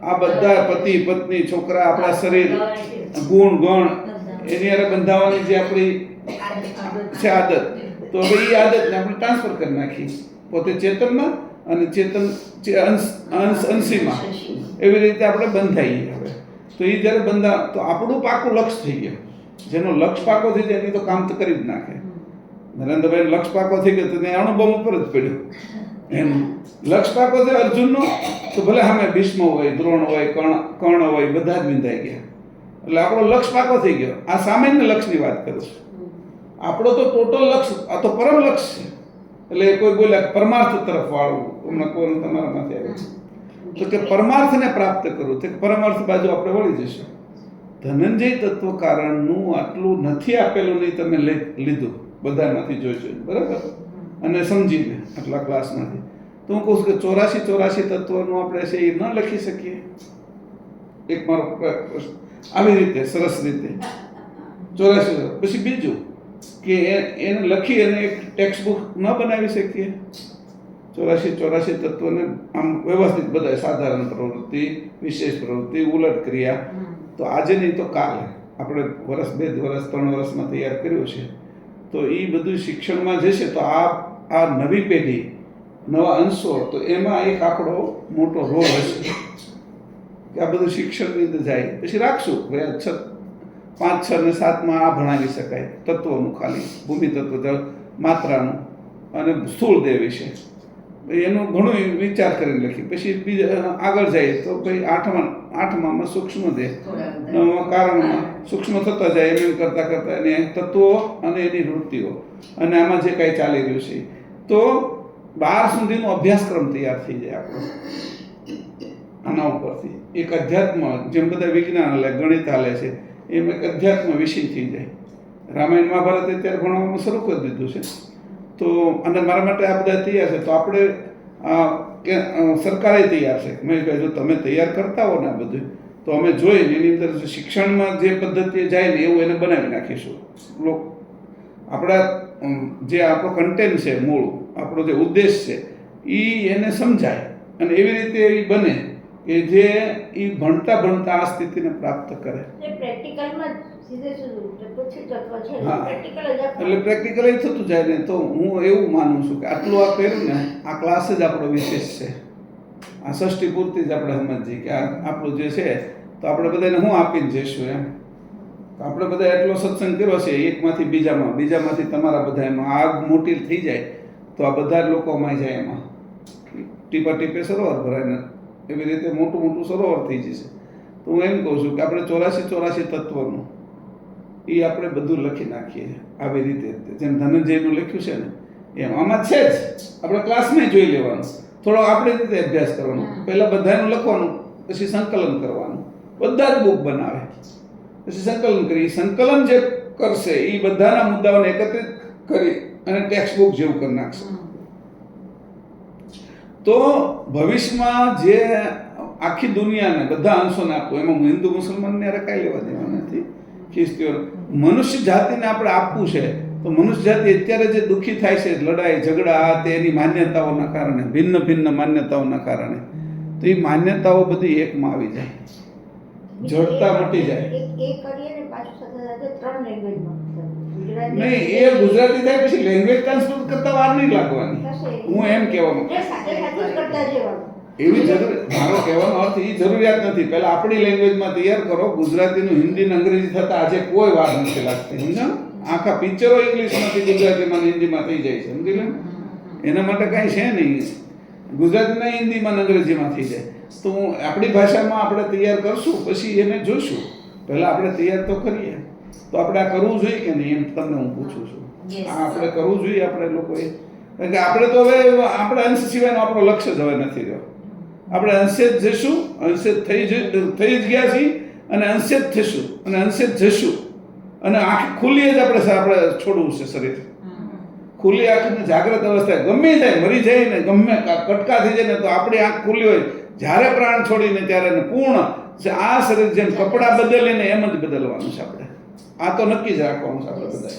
આ બધા પતિ પત્ની છોકરા આપણા શરીર ગુણ ગણ એની હારે બંધાવવાની જે આપણી છે આદત, તો હવે એ આદતને આપણે ટ્રાન્સફર કરી નાખી પોતે ચેતનમાં અને ચેતન અંશીમાં, એવી રીતે આપણે બંધાઈએ. હવે તો એ જ્યારે બંધા તો આપણું પાકું લક્ષ્ય થઈ ગયું. જેનો લક્ષ પાકો થઈ જાય એની તો કામ તો કરી જ નાખે. નરેન્દ્રભાઈ લક્ષ પાકો થઈ ગયો તો તેને અણુબમ ઉપર જ પડ્યો. એનું લક્ષ પાકો થયો અર્જુનનો તો ભલે સામે ભીષ્મ હોય, દ્રોણ હોય, કર્ણ હોય, બધા જ વિંધાઈ ગયા. એટલે આપણો લક્ષ પાકો થઈ ગયો. આ સામાન્ય લક્ષની વાત કરું છું. આપણો તો ટોટલ લક્ષ, આ તો પરમ લક્ષ છે. એટલે કોઈ બોલ્યા પરમાર્થ તરફ વાળવું, હમણાં કોઈ તમારા માથે આવ્યું તો કે પરમાર્થને પ્રાપ્ત કરવું, તે પરમાર્થ બાજુ આપણે વળી જઈશું. ધનંજય તત્વ કારણનું આટલું નથી આપેલું, નહીં તમે લીધું બધામાંથી જોઈશું બરાબર અને સમજીને આટલા ક્લાસમાંથી. તો હું કહું છું કે 84 તત્વનું આપણે છે એ ન લખી શકીએ. એક મારો પ્રશ્ન આવી રીતે સરસ રીતે 84. પછી બીજું કે એને લખી અને એક ટેક્સ્ટ બુક ન બનાવી શકીએ. 84 તત્વને આમ વ્યવસ્થિત બધા સાધારણ પ્રવૃત્તિ, વિશેષ પ્રવૃત્તિ, ઉલટ ક્રિયા. તો આજે નહીં તો કાલે આપણે વર્ષ 2 વર્ષ 3 વર્ષમાં તૈયાર કર્યું છે. તો એ બધું શિક્ષણમાં જશે તો આ નવી પેઢી, નવા અંશો, તો એમાં એક આંકડો મોટો રોલ હશે કે આ બધું શિક્ષણની અંદર જાય. પછી રાખશું ભાઈ 5, 6 અને 7માં આ ભણાવી શકાય તત્વોનું, ખાલી ભૂમિ તત્વ માત્રાનું, અને સ્થૂળ દેહ વિશે એનું ઘણું વિચાર કરીને લખી. પછી બીજા આગળ જાય તો ભાઈ આઠમામાં સૂક્ષ્મ દેહ, નવમાં કારણમાં સૂક્ષ્મ થતા જાય એમ કરતાં કરતાં એને તત્વો અને એની વૃત્તિઓ અને આમાં જે કાંઈ ચાલી રહ્યું છે તો 12 સુધીનો અભ્યાસક્રમ તૈયાર થઈ જાય આપણો આના ઉપરથી. એક અધ્યાત્મ, જેમ બધા વિજ્ઞાન હાલે, ગણિત હાલે છે, એમ એક અધ્યાત્મ વિષય થઈ જાય. રામાયણ મહાભારત અત્યારે ભણવામાં શરૂ કરી દીધું છે. તો અને મારા માટે આ બધા તૈયાર છે. તો આપણે સરકારે તૈયાર છે. મેં કહ્યું જો તમે તૈયાર કરતા હો ને આ બધું તો અમે જોઈને એની અંદર શિક્ષણમાં જે પદ્ધતિએ જાય ને એવું એને બનાવી નાખીશું. આપણા જે આપણો કન્ટેન્ટ છે, મૂળ આપણો જે ઉદ્દેશ છે એ એને સમજાય અને એવી રીતે એ બને કે જે એ ભણતા ભણતા આ સ્થિતિને પ્રાપ્ત કરે. એટલે પ્રેક્ટિકલ એ થતું જાય ને. તો હું એવું માનું છું કે આટલું આ કર્યું ને, આ ક્લાસ જ આપણો વિશેષ છે. આ ષષ્ઠી પૂરતી જ આપણે સમજીએ કે આ આપણું જે છે તો આપણે બધાને હું આપીને જઈશું એમ. તો આપણે બધા એટલો સત્સંગ કર્યો છે, એકમાંથી બીજામાં, બીજામાંથી તમારા બધા એમાં આગ મોટી થઈ જાય તો આ બધા જ લોકોમાં જાય એમાં. ટીપા ટીપે સરોવર ભરાય ને એવી રીતે મોટું મોટું સરોવર થઈ જશે. તો હું એમ કહું છું કે આપણે 84 તત્વનું એ આપણે બધું લખી નાખીએ આવી રીતે. જેમ ધનંજયનું લખ્યું છે ને એમ આમાં છે જ. આપણે ક્લાસમાં જોઈ લેવાનું, થોડો આપણી રીતે અભ્યાસ કરવાનો. પહેલાં બધાનું લખવાનું, પછી સંકલન કરવાનું. બધા જ બુક બનાવે, પછી સંકલન કરી. સંકલન જે કરશે એ બધાના મુદ્દાઓને એકત્રિત કરી અને ટેક્સ્ટ બુક જેવું કરી નાખશે. તો ભવિષ્યમાં જે આખી દુનિયાને બધા અંશોને આપવું, એમાં હિન્દુ મુસલમાનને કાંઈ લેવા દેવા નથી. ખ્રિસ્તીઓ મનુષ્ય જાતિને આપણે આપવું છે. તો મનુષ્ય જાતિ અત્યારે જે દુઃખી થાય છે, લડાઈ ઝઘડા આ તે એની માન્યતાઓના કારણે, ભિન્ન ભિન્ન માન્યતાઓના કારણે, તો એ માન્યતાઓ બધી એકમાં આવી જાય, જડતા મટી જાય. નહીં, એ ગુજરાતી થાય પછી લેંગ્વેજ ટ્રાન્સફર કરતા વાર નહીં લાગવાની. હું એમ કહેવા માંગુ એવી જરૂર, મારો કહેવાનો અર્થ એ જરૂરિયાત નથી. પહેલાં આપણી લેંગ્વેજમાં તૈયાર કરો. ગુજરાતીનું હિન્દી ને અંગ્રેજી થતાં આજે કોઈ વાર નથી લાગતી. સમજાણ? આખા પિક્ચરો ઇંગ્લિશમાંથી ગુજરાતીમાં હિન્દીમાં થઈ જાય છે. સમજી લે? એના માટે કાંઈ છે નહીં. ગુજરાતીના હિન્દીમાં અંગ્રેજીમાં થઈ જાય. તો આપણી ભાષામાં આપણે તૈયાર કરશું, પછી એને જોઈશું. પહેલાં આપણે તૈયાર તો કરીએ. તો આપણે આ કરવું જોઈએ કે નહીં, એમ તમને હું પૂછું છું. આ આપણે કરવું જોઈએ આપણે લોકોએ. કારણ કે આપણે તો હવે આપણા અંશ સિવાયનો આપણો લક્ષ્ય જ હવે નથી રહ્યો. આપણે અંશે જ જઈશું, અંશે થઈ જ ગયા છીએ અને અંશે જ થઈશું અને અંશે જ જઈશું. અને આંખ ખુલ્લી જ આપણે છોડવું છે. શરીર ખુલ્લી આંખને જાગ્રત અવસ્થા ગમે જાય, મરી જાય ને ગમે કટકા થઈ જાય ને, તો આપણી આંખ ખુલ્લી હોય જ્યારે પ્રાણ છોડીને ત્યારે પૂર્ણ આ શરીર જેમ કપડાં બદલે ને એમ જ બદલવાનું છે આપણે. આ તો નક્કી જ રાખવાનું છે આપણે બધા.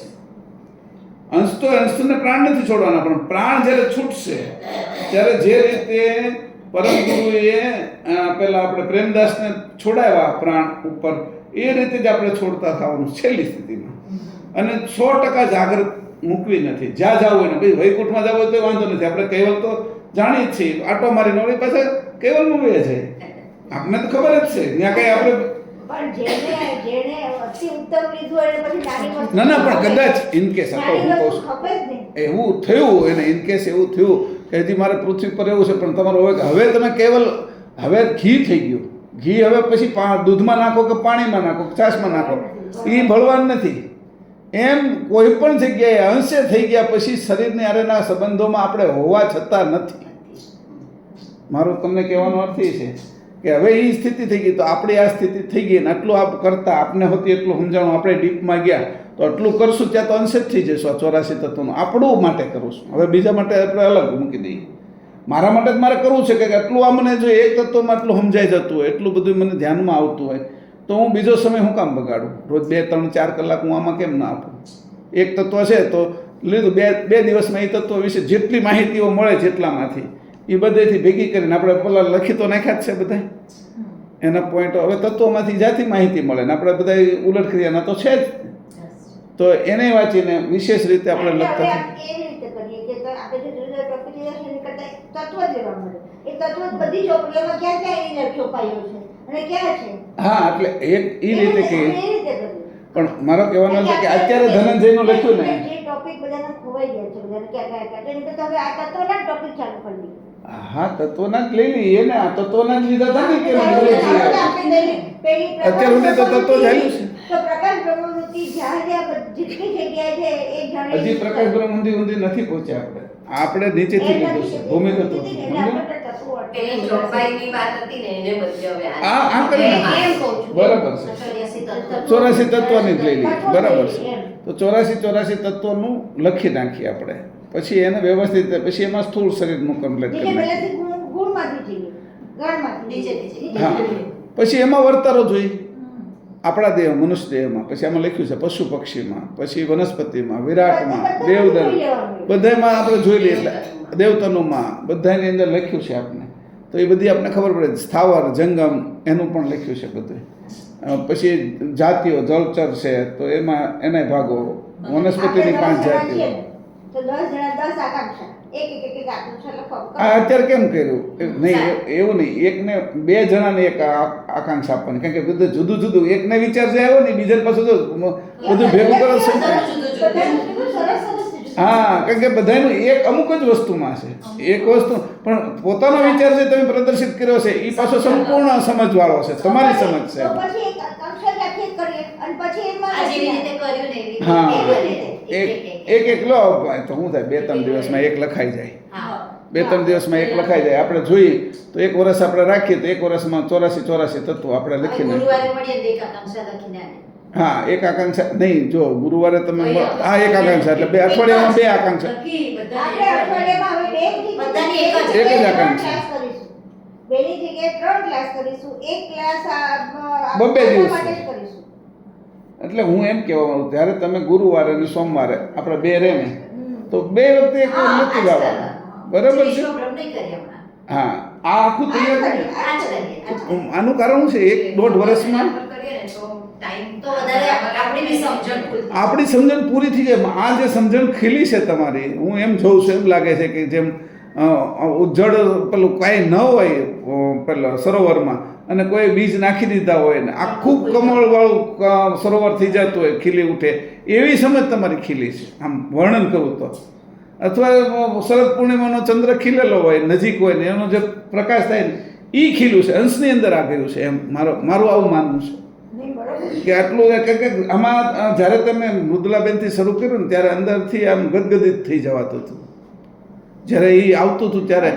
અંશ તો અંશને પ્રાણ નથી છોડવાના, પણ પ્રાણ જ્યારે છૂટશે ત્યારે જે રીતે પરમ ગુરુએ પેલા આપણે પ્રેમદાસને છોડાવ્યા પ્રાણ ઉપર, એ રીતે જ આપણે છોડતા થવાનું છેલ્લી સ્થિતિમાં. અને 100% જાગૃત મૂકવી નથી. જ્યાં જવું હોય ને, ભાઈ વૈકુંઠમાં જવું હોય તો વાંધો નથી. આપણે કૈવલ તો જાણીએ જ છીએ. આટો મારીને વળી પાછા કૈવલમાં વહી જાય. આપણને તો ખબર જ છે ત્યાં કઈ આપણે ના પણ કદાચ ઇનકેસ એવું થયું એને, ઇનકેસ એવું થયું કે હજી મારે પૃથ્વી પર એવું છે, પણ તમારું હવે તમે કેવલ હવે ઘી થઈ ગયું. ઘી હવે પછી દૂધમાં નાખો કે પાણીમાં નાખો કે છાશમાં નાખો, એ ભળવાનું નથી. એમ કોઈ પણ જગ્યાએ અંશે થઈ ગયા પછી શરીરની હારેના સંબંધોમાં આપણે હોવા છતાં નથી. મારું તમને કહેવાનો અર્થ એ છે કે હવે એ સ્થિતિ થઈ ગઈ, તો આપણી આ સ્થિતિ થઈ ગઈ ને આટલું આપ કરતા આપને હોતી એટલું સમજાણું. આપણે ડીપમાં ગયા તો આટલું કરશું ત્યાં તો અંશે જ થઈ જઈશું. આ 84 તત્વનું આપણું માટે કરું છું. હવે બીજા માટે આપણે અલગ મૂકી દઈએ. મારા માટે જ મારે કરવું છે કે આટલું આ મને જો એક તત્વમાં આટલું સમજાઈ જતું હોય, એટલું બધું મને ધ્યાનમાં આવતું હોય, તો હું બીજો સમય હું કામ બગાડું? રોજ 2, 3, 4 કલાક હું આમાં કેમ ના આપું? એક તત્વ છે તો લીધું, બે દિવસમાં એ તત્વ વિશે જેટલી માહિતીઓ મળે જેટલામાંથી એ બધેથી ભેગી કરીને આપણે પેલા લખી તો નાખ્યા જ છે બધા એના પોઈન્ટો. હવે તત્વોમાંથી જાતી માહિતી મળે ને આપણે બધા ઉલટ ક્રિયાના તો છે જ, તો એને વાંચીને વિશેષ રીતે આપણે લખતા હા. એટલે એક એ રીતે કે પણ મારો કહેવાનો છે કે અત્યારે ધનંજયનું લખ્યું ને, જે ટોપિક બધાને ખોવાઈ ગયા છે બધાને ક્યાં એની તો હવે આ તત્વના ટોપિક ચાલુ કરી દીધું. હા તત્વના જ લઈ લઈએ ને, આ તત્વના જ લીધા હતા ને કે અત્યાર સુધી તો તત્વ જ આવ્યું છે. તો પ્રકાશ બ્રહ્મવૃત્તિ જ્યાં જ્યાં જેટલી જગ્યાએ છે એ જાણે હજી પ્રકાશ બ્રહ્મ ઊંધી નથી પહોંચ્યા આપણે નીચેથી લીધું છે ભૂમિ તત્વ. પેલી ચોપાઈની વાત હતી ને એને બદલે હવે આ કરી એમ કહું છું. બરાબર છે. 84 તત્વની જ લઈ લઈએ, બરાબર છે. તો 84 તત્વોનું લખી નાખીએ આપણે, પછી એને વ્યવસ્થિત, પછી એમાં સ્થૂળ શરીરનું કમ્પ્લીટ કરી નાખીએ. પહેલાથી ગુણમાંથી જઈએ, ગણમાંથી નીચે હા, પછી એમાં વર્તારો જોઈએ આપણા દેહ, મનુષ્ય દેહમાં, પછી આમાં લખ્યું છે પશુ પક્ષીમાં, પછી વનસ્પતિમાં, વિરાટમાં, દેવદર, બધામાં આપણે જોઈ લઈએ. એટલે દેવતનુમાં બધાની અંદર લખ્યું છે આપણે, તો એ બધી આપણે ખબર પડે. સ્થાવર જંગમ એનું પણ લખ્યું છે બધું. પછી જાતિઓ જળચર છે તો એમાં એના ભાગો, વનસ્પતિની 5 જાતિઓ. તો 10 જણા 10 આકાંક્ષા એક આકાંક્ષા લખો. આ અત્યારે કેમ કર્યું? નહીં એવું નહીં, એકને 2 જણાને એક આકાંક્ષા આપવાની, કારણ કે બધું જુદું જુદું, એકને વિચાર જે આવ્યો ને બીજાને પાછું તો બધું ભેગું કરો છો. હા, કારણ કે બધાનું એક અમુક જ વસ્તુમાં છે, એક વસ્તુ પણ પોતાનો વિચાર છે તમે પ્રદર્શિત કર્યો છે એ પાછો સંપૂર્ણ સમજવાળો છે, તમારી સમજ છે. તો પછી એક આકાંક્ષા વ્યાખ્યાયિત કરીએ અને પછી એમાં આ જેવી રીતે કર્યું ને એવી હા, એક લો તો શું થાય, 2-3 દિવસમાં એક લખાઈ જાય. 2-3 દિવસમાં એક લખાઈ જાય. આપણે જોઈએ તો 1 વર્ષ આપણે રાખીએ તો 1 વર્ષમાં 84 તત્વો આપણે લખી નાખીએ. ગુરુવારે મળીએ તો એક આકાંક્ષા લખીને આવે. હા, એક આકાંક્ષા નહીં, જો ગુરુવારે તમે હા એક આકાંક્ષા એટલે 2 અઠવાડિયામાં 2 આકાંક્ષા. આપણે અઠવાડિયામાં હવે બધાની એક જ. એક જ આકાંક્ષા. બેની જગ્યાએ 3 ક્લાસ કરીશું, એક ક્લાસ બબ્બે દિવસ. માટે જ કરીશું. એટલે હું એમ કહેવા માંગુ, જ્યારે તમે ગુરુવારે અને સોમવારે આપણે 2 રહે ને તો 2 વખતે એક વાર નથી લાવવાનું, બરાબર છે? હા, આ આખું તૈયાર થાય. આનું કારણ શું છે, 1-1.5 વર્ષમાં આપણી સમજણ પૂરી થઈ જાય. આ જે સમજણ ખીલી છે તમારી, હું એમ જોઉં છું, એમ લાગે છે કે જેમ ઉજ્જડ પેલું કાંઈ ન હોય પેલા સરોવરમાં અને કોઈ બીજ નાખી દીધા હોય ને આખું કમળવાળું સરોવર થઈ જતું હોય, ખીલી ઉઠે, એવી સમજ તમારી ખીલી છે. આમ વર્ણન કરું તો, અથવા શરદ પૂર્ણિમાનો ચંદ્ર ખીલેલો હોય, નજીક હોય ને એનો જે પ્રકાશ થાય ને એ ખીલું છે, અંશની અંદર આ ગયું છે. એમ મારું આવું માનવું છે કે આટલું કે આમાં જ્યારે તમે મૃદુલાબેનથી શરૂ કર્યું ને ત્યારે અંદરથી આમ ગદગદિત થઈ જવાતું હતું. જ્યારે એ આવતું હતું ત્યારે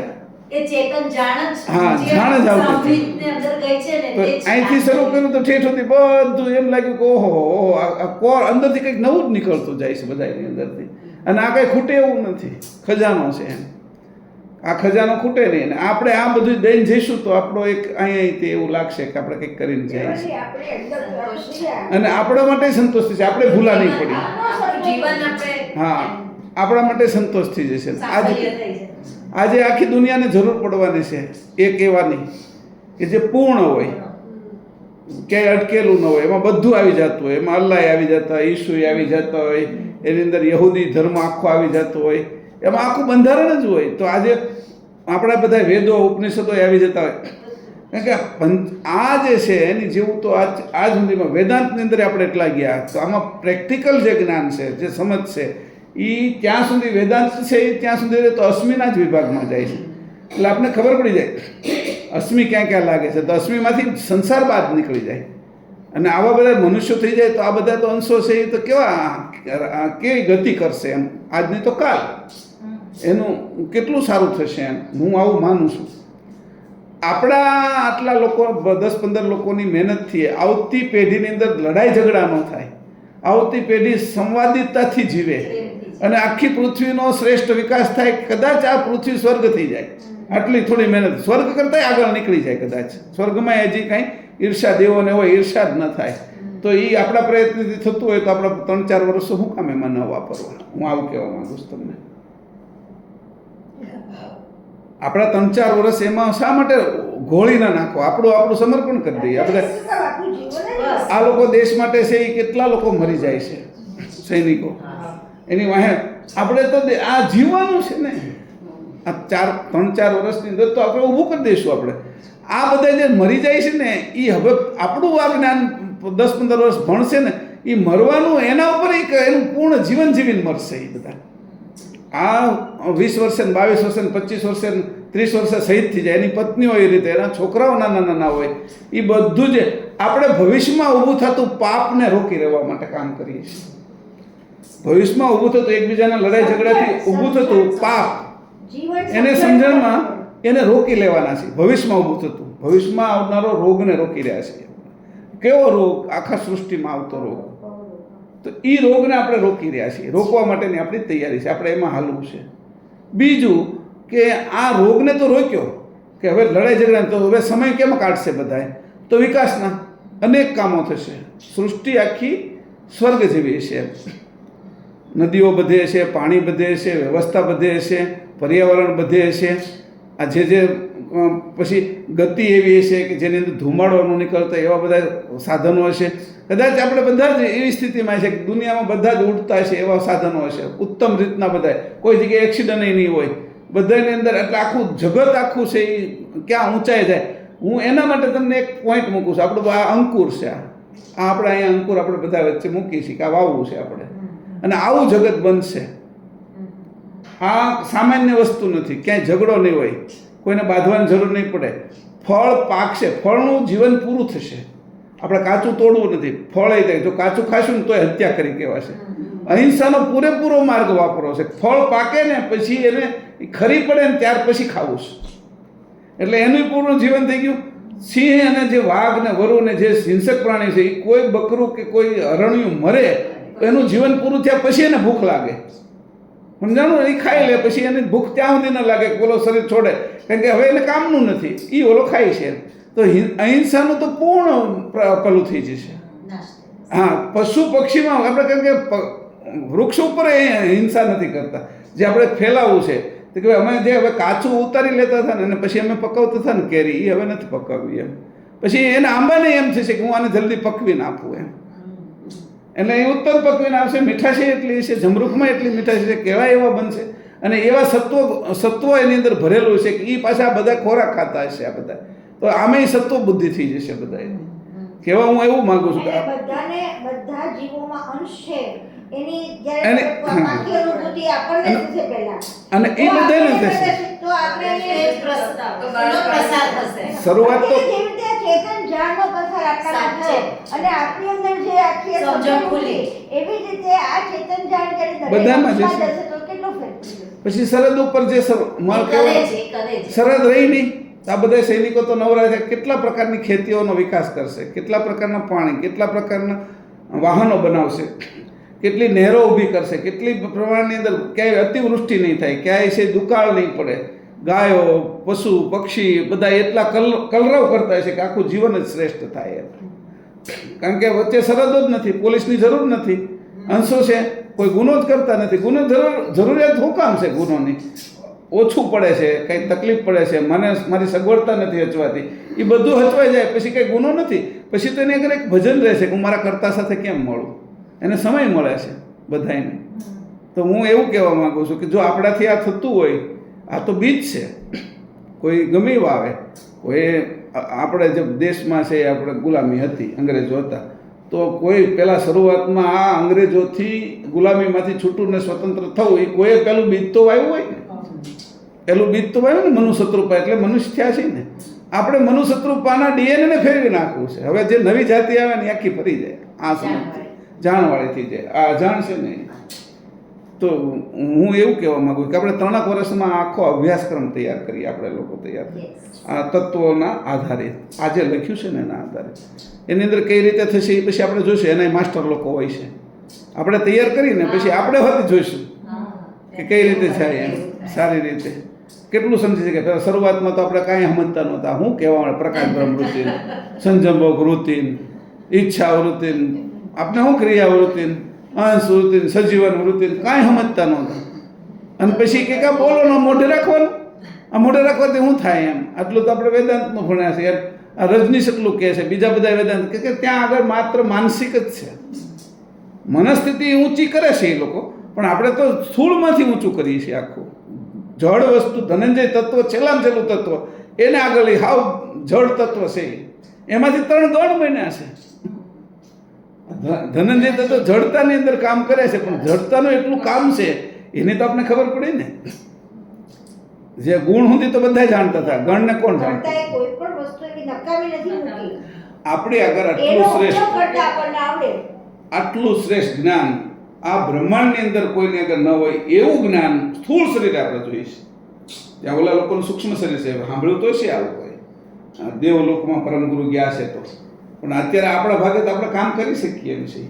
હા, જાણ જ આવતી હતી. તો અહીંથી શરૂ કર્યું તો ઠેઠ સુધી બધું એમ લાગ્યું કે ઓહો, આ કોર અંદરથી કંઈક નવું જ નીકળતું જાય છે બધાની અંદરથી. અને આ કંઈ ખૂટે એવું નથી, ખજાનો છે એમ. આ ખજાનો ખૂટે નહીં. અને આપણે આ બધું દઈને જઈશું તો આપણો એક અહીંયાથી એવું લાગશે કે આપણે કંઈક કરીને જાય છે, અને આપણા માટે સંતોષ છે, આપણે ભૂલા નહીં પડી. હા, આપણા માટે સંતોષ થઈ જશે. આજે આખી દુનિયાને જરૂર પડવાની છે એક એવાની કે જે પૂર્ણ હોય, ક્યાંય અટકેલું ન હોય, એમાં બધું આવી જતું હોય. એમાં અલ્લાહ આવી જતા હોય, ઈસુ આવી જતા હોય, એની અંદર યહૂદી ધર્મ આખો આવી જતો હોય, એમાં આખું બંધારણ જ હોય. તો આજે આપણા બધા વેદો ઉપનિષદો આવી જતા હોય, કારણ કે આ જે છે એની જેવું તો આજ સુધીમાં વેદાંતની અંદર આપણે એટલા ગયા. તો આમાં પ્રેક્ટિકલ જે જ્ઞાન છે, જે સમજ છે, એ ત્યાં સુધી વેદાંત છે એ ત્યાં સુધી તો અશ્મિના જ વિભાગમાં જાય છે. એટલે આપણને ખબર પડી જાય અશ્મિ ક્યાં ક્યાં લાગે છે, તો અશ્મિમાંથી સંસાર બાદ નીકળી જાય. અને આવા બધા મનુષ્યો થઈ જાય તો આ બધા તો અંશો છે એ તો કેવી ગતિ કરશે એમ, આજની તો કાલ એનું કેટલું સારું થશે એમ હું આવું માનું છું. આપણા આટલા લોકો 10-15 લોકોની મહેનતથી આવતી પેઢીની અંદર લડાઈ ઝઘડા ન થાય, આવતી પેઢી સંવાદિતાથી જીવે અને આખી પૃથ્વીનો શ્રેષ્ઠ વિકાસ થાય. કદાચ આ પૃથ્વી સ્વર્ગ થઈ જાય, આટલી થોડી મહેનત સ્વર્ગ કરતાંય આગળ નીકળી જાય. કદાચ સ્વર્ગમાં હજી કાંઈ ઈર્ષા દેવોને હોય, ઈર્ષા જ ન થાય. તો એ આપણા પ્રયત્નથી થતું હોય તો આપણા 3-4 વર્ષો શું કામ એમાં ન વાપરવા? હું આવું કહેવા માંગુ છું તમને. આપણા 3-4 વર્ષ એમાં શા માટે ઘોળી ના નાખો? આપણું સમર્પણ કરી દઈએ આપણે. આ લોકો દેશ માટે છે એ કેટલા લોકો મરી જાય છે, સૈનિકો એની વાહે. આપણે તો આ જીવવાનું છે ને, આ 3-4 વર્ષની અંદર તો આપણે ઊભું કરી દઈશું. આપણે આ બધા જે મરી જાય છે ને એ હવે આપણું આ જ્ઞાન 10-15 વર્ષ ભણશે ને એ મરવાનું એના ઉપર એનું પૂર્ણ જીવન જીવીને મરશે એ બધા. આ 20 વર્ષે ને 22 વર્ષે ને 25 વર્ષે ને 30 વર્ષે શહીદ થઈ જાય, એની પત્નીઓ એ રીતે, એના છોકરાઓ નાના નાના હોય, એ બધું જ આપણે ભવિષ્યમાં ઊભું થતું પાપને રોકી રહેવા માટે કામ કરીએ છીએ. ભવિષ્યમાં ઊભું થતું એકબીજાના લડાઈ ઝઘડાથી ઊભું થતું પાપ, એને સમજણમાં એને રોકી લેવાના છે. ભવિષ્યમાં ઊભું થતું, ભવિષ્યમાં આવનારો રોગને રોકી રહ્યા છે. કેવો રોગ? આખા સૃષ્ટિમાં આવતો રોગ. તો એ રોગને આપણે રોકી રહ્યા છીએ. રોકવા માટેની આપણી તૈયારી છે, આપણે એમાં હાલવું છે. બીજું કે આ રોગને તો રોક્યો કે હવે લડાઈ ઝઘડા, તો હવે સમય કેમ કાઢશે બધાએ? તો વિકાસના અનેક કામો થશે. સૃષ્ટિ આખી સ્વર્ગ જેવી છે. નદીઓ બધે હશે, પાણી બધે હશે, વ્યવસ્થા બધે હશે, પર્યાવરણ બધે હશે. આ જે પછી ગતિ એવી હશે કે જેની અંદર ધુમાડો ન નીકળતા એવા બધા સાધનો હશે. કદાચ આપણે બધા જ એવી સ્થિતિમાં છે કે દુનિયામાં બધા જ ઉડતા હશે એવા સાધનો હશે, ઉત્તમ રીતના બધા. કોઈ જગ્યાએ એક્સિડન્ટ નહીં હોય બધાની અંદર. એટલે આખું જગત આખું છે એ ક્યાં ઊંચાઈ જાય. હું એના માટે તમને એક પોઈન્ટ મૂકું છું. આપણું આ અંકુર છે, આ આપણે અહીંયા અંકુર આપણે બધા વચ્ચે મૂકીએ છીએ કે આ વાવવું છે આપણે, અને આવું જગત બનશે. આ સામાન્ય વસ્તુ નથી, ક્યાંય ઝઘડો નહીં હોય, કોઈને બાંધવાની જરૂર નહીં પડે. ફળ પાકશે, ફળનું જીવન પૂરું થશે. આપણે કાચું તોડવું નથી, ફળ એ થાય. જો કાચું ખાશું ને તોય હત્યા કરી કહેવાશે. અહિંસાનો પૂરેપૂરો માર્ગ વાપરો છે. ફળ પાકે ને પછી એને ખરી પડે ને ત્યાર પછી ખાવું છે. એટલે એનું પૂરું જીવન થઈ ગયું. સિંહ અને જે વાઘ ને વરુ ને જે હિંસક પ્રાણી છે, એ કોઈ બકરું કે કોઈ અરણ્યું મરે એનું જીવન પૂરું થયા પછી એને ભૂખ લાગે. સમજાણું? એ ખાઈ લે, પછી એને ભૂખ ત્યાં સુધી ન લાગે કે ઓલો શરીર છોડે, કારણ કે હવે એને કામનું નથી, એ ઓલો ખાય છે. તો અહિંસાનું તો પૂર્ણ પેલું થઈ જશે. હા, પશુ પક્ષીમાં આપણે કારણ કે વૃક્ષ ઉપર એ હિંસા નથી કરતા. જે આપણે ફેલાવવું છે તો કે અમે જે હવે કાચું ઉતારી લેતા હતા ને અને પછી અમે પકવતા હતા ને કેરી, એ હવે નથી પકવવી એમ. પછી એને આંબાને એમ થશે કે હું આને જલ્દી પકવીને આપું એમ. એટલે એ ઉત્તમ પકવીને આવશે. મીઠાશી એટલી છે, જમરૂખમાં એટલી મીઠાશી છે, કેળા એવા બનશે, અને એવા સત્વો એની અંદર ભરેલું છે કે એ પાછા બધા ખોરાક ખાતા હશે. આ બધા તો આમે સત્વ બુદ્ધિ થઈ જશે બધા. કહેવા હું એવું માંગુ છું કે બધા જીવોમાં અંશ છે એની જ્યારે બાકી અનુભૂતિ આપણને થશે પહેલા, અને એ બધાને થશે. તો આપણે પ્રસાર થશે. શરૂઆત તો જેવી રીતે ચેતન જાણનો પ્રસાર આપણા થયો અને આપણી અંદર જે આખી સમજણ ખુલી, એવી જ રીતે આ ચેતન જાણ જ્યારે બધામાં દરેક જશે. જશે તો કેટલો ફેર પડશે. પછી સરહદ ઉપર જે સરહદ રહી નહીં, આ બધા સૈનિકો તો નવરા છે. કેટલા પ્રકારની ખેતીઓનો વિકાસ કરશે, કેટલા પ્રકારના પાણી, કેટલા પ્રકારના વાહનો બનાવશે, કેટલી નહેરો ઊભી કરશે, કેટલી પ્રમાણની અંદર ક્યાંય અતિવૃષ્ટિ નહીં થાય, ક્યાંય છે દુકાળ નહીં પડે. ગાયો, પશુ, પક્ષી બધા એટલા કલરવ કરતા હશે કે આખું જીવન જ શ્રેષ્ઠ થાય એમ. કારણ કે વચ્ચે સરહદો જ નથી, પોલીસની જરૂર નથી, અંશો છે, કોઈ ગુનો જ કરતા નથી. ગુનો જરૂરિયાત શું કામ છે ગુનોની? ઓછું પડે છે, કંઈ તકલીફ પડે છે, મને મારી સગવડતા નથી હચવાતી, એ બધું હચવાઈ જાય પછી કંઈ ગુનો નથી. પછી તો એની આગળ એક ભજન રહેશે કે હું મારા કર્તા સાથે કેમ મળું. એને સમય મળે છે બધાને. તો હું એવું કહેવા માગું છું કે જો આપણાથી આ થતું હોય, આ તો બીજ છે, કોઈ ગમે વાવે. કોઈ આપણે જે દેશમાં છે આપણે ગુલામી હતી, અંગ્રેજો હતા, તો કોઈ પહેલાં શરૂઆતમાં આ અંગ્રેજોથી ગુલામીમાંથી છૂટું ને સ્વતંત્ર થવું, એ કોઈએ પહેલું બીજ તો વાવ્યું હોય ને. પેલું બીજ તો વાવ્યું ને મનુશત્રુપા, એટલે મનુષ્ય થયા છે ને. આપણે મનુશત્રુપાના ડીએનએને ફેરવી નાખવું છે. હવે જે નવી જાતિ આવે ને આખી ફરી જાય, આ સમજ જાણવાળી થઈ જાય. આ અજાણ છે ને. તો હું એવું કહેવા માગું કે આપણે 3 વર્ષમાં આખો અભ્યાસક્રમ તૈયાર કરીએ, આપણે લોકો તૈયાર કરીએ આ તત્વોના આધારે. આજે લખ્યું છે ને એના આધારે એની અંદર કઈ રીતે થશે એ પછી આપણે જોઈશું. એના માસ્ટર લોકો હોય છે, આપણે તૈયાર કરીને પછી આપણે હોતી જોઈશું કે કઈ રીતે થાય એમ સારી રીતે. કેટલું સમજી શકે. પહેલાં શરૂઆતમાં તો આપણે કાંઈ સમજતા નહોતા. શું કહેવા પ્રકાશ બ્રહ્મ વૃત્તિ, સંજમભોગ વૃત્તિ, ઈચ્છા વૃત્તિ, આપણે શું ક્રિયા વૃત્તિ, અંશ વૃત્તિ, સજીવન વૃત્તિ, કાંઈ સમજતા નહોતા. અને પછી કે બોલો ને મોઢે રાખવાનું, આ મોઢે રાખવાથી શું થાય એમ. આટલું તો આપણે વેદાંતનું ભણ્યા છે. આ રજનીશ એટલું કહે છે, બીજા બધા વેદાંત કે ત્યાં આગળ માત્ર માનસિક જ છે. મનસ્થિતિ ઊંચી કરે છે એ લોકો, પણ આપણે તો સ્થૂળમાંથી ઊંચું કરીએ છીએ આખું. જળ વસ્તુ ધનંજય તત્વ, છેલ્લામાં છેલ્લું તત્વ, એને આગળ હાવ જળ તત્વ છે. એમાંથી 3 ગણ બન્યા છે. ધનંજય તત્વ જડતાની અંદર કામ કરે છે, પણ જડતાનું એટલું કામ છે એની તો આપણે ખબર પડી ને. જે ગુણ સુધી તો બધા જાણતા હતા, ગણને કોણ જાણતા? કરતા એ કોઈ પણ વસ્તુ એવી નકામી નથી મૂકી. આપણી આગળ એનો આટલું ઉપયોગ શ્રેષ્ઠ કરતા આપણને આવડે. આટલું શ્રેષ્ઠ જ્ઞાન આ બ્રહ્માંડની અંદર કોઈની આગળ ન હોય એવું જ્ઞાન સ્થૂળ શરીરે આપણે જોઈએ છે. ત્યાં ઓલા લોકોનું સૂક્ષ્મ શરીર છે, સાંભળ્યું તો છે આ લોકોએ, દેવલોકમાં પરમ ગુરુ ગયા છે તો, પણ અત્યારે આપણા ભાગે તો આપણે કામ કરી શકીએ એમ છે.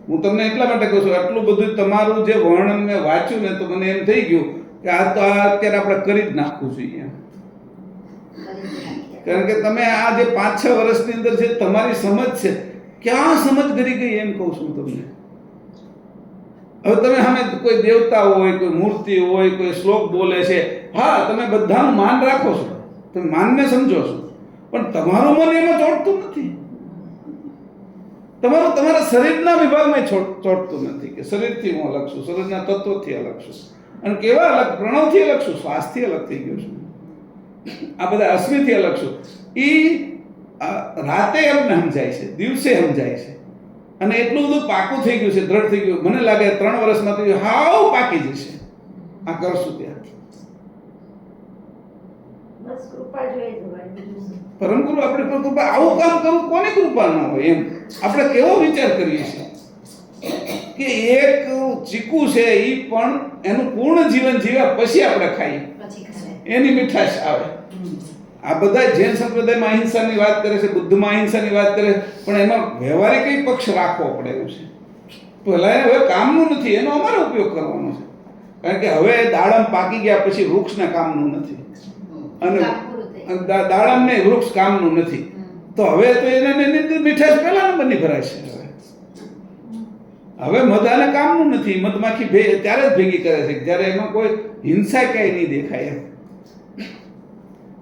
હું તમને એટલા માટે કહું છું, આટલું બધું તમારું જે વર્ણન મેં વાંચ્યું ને તો મને એમ થઈ ગયું કે આ તો અત્યારે આપણે કરી જ નાખવું જોઈએ. કારણ કે તમે આ જે 5-6 વર્ષની અંદર જે તમારી સમજ છે, ક્યાં સમજ કરી ગઈ એમ કહું છું તમને. હવે તમે સામે કોઈ દેવતા હોય, કોઈ મૂર્તિ હોય, કોઈ શ્લોક બોલે છે, હા તમે બધાનું માન રાખો છો, તમે માનને સમજો છો, પણ તમારું મન એમાં ચોંટતું નથી. તમારું તમારા શરીરના વિભાગમાં ચોંટતું નથી કે શરીરથી હું અલગ છું, શરીરના તત્વોથી અલગ છું, અને કેવા અલગ, પ્રણવથી અલગ છું, શ્વાસથી અલગ થઈ ગયો છું, આ બધા અશ્મિથી અલગ છું. એ રાતે એમને સમજાય છે, દિવસે સમજાય છે, અને એટલું બધું પાકું થઈ ગયું છે, દ્રઢ થઈ ગયું. મને લાગે 3 વર્ષમાં તો હાવ પાકી જશે આ કરશું ત્યાં. બસ કૃપા જોઈએ તમારી, બીજું શું? પરમ ગુરુ આપણે પર કૃપા, આવું કામ કરવું કોની કૃપા ન હોય એમ. આપણે કેવો વિચાર કરીએ છીએ કે એક ચીકુ છે એ પણ એનું પૂર્ણ જીવન જીવ્યા પછી આપણે ખાઈએ, એની મીઠાશ આવે. આ બધા જૈન સંપ્રદાયમાં અહિંસાની વાત કરે છે, બુદ્ધમાં અહિંસાની વાત કરે છે, પણ એમાં વ્યવહારિક કઈ પક્ષ રાખવો પડે એવું છે. પહેલા હવે કામનું નથી, એનો અમારે ઉપયોગ કરવાનો છે. કારણ કે હવે દાડમ પાકી ગયા પછી વૃક્ષને કામનું નથી, અને દાડમ ને વૃક્ષ કામનું નથી, તો હવે તો એની મીઠાશ પહેલા નંબરની ભરાય છે. હવે મધ આને કામનું નથી, મધમાખી ત્યારે જ ભેગી કરે છે જ્યારે એમાં કોઈ હિંસા ક્યાંય નહીં દેખાય એમ.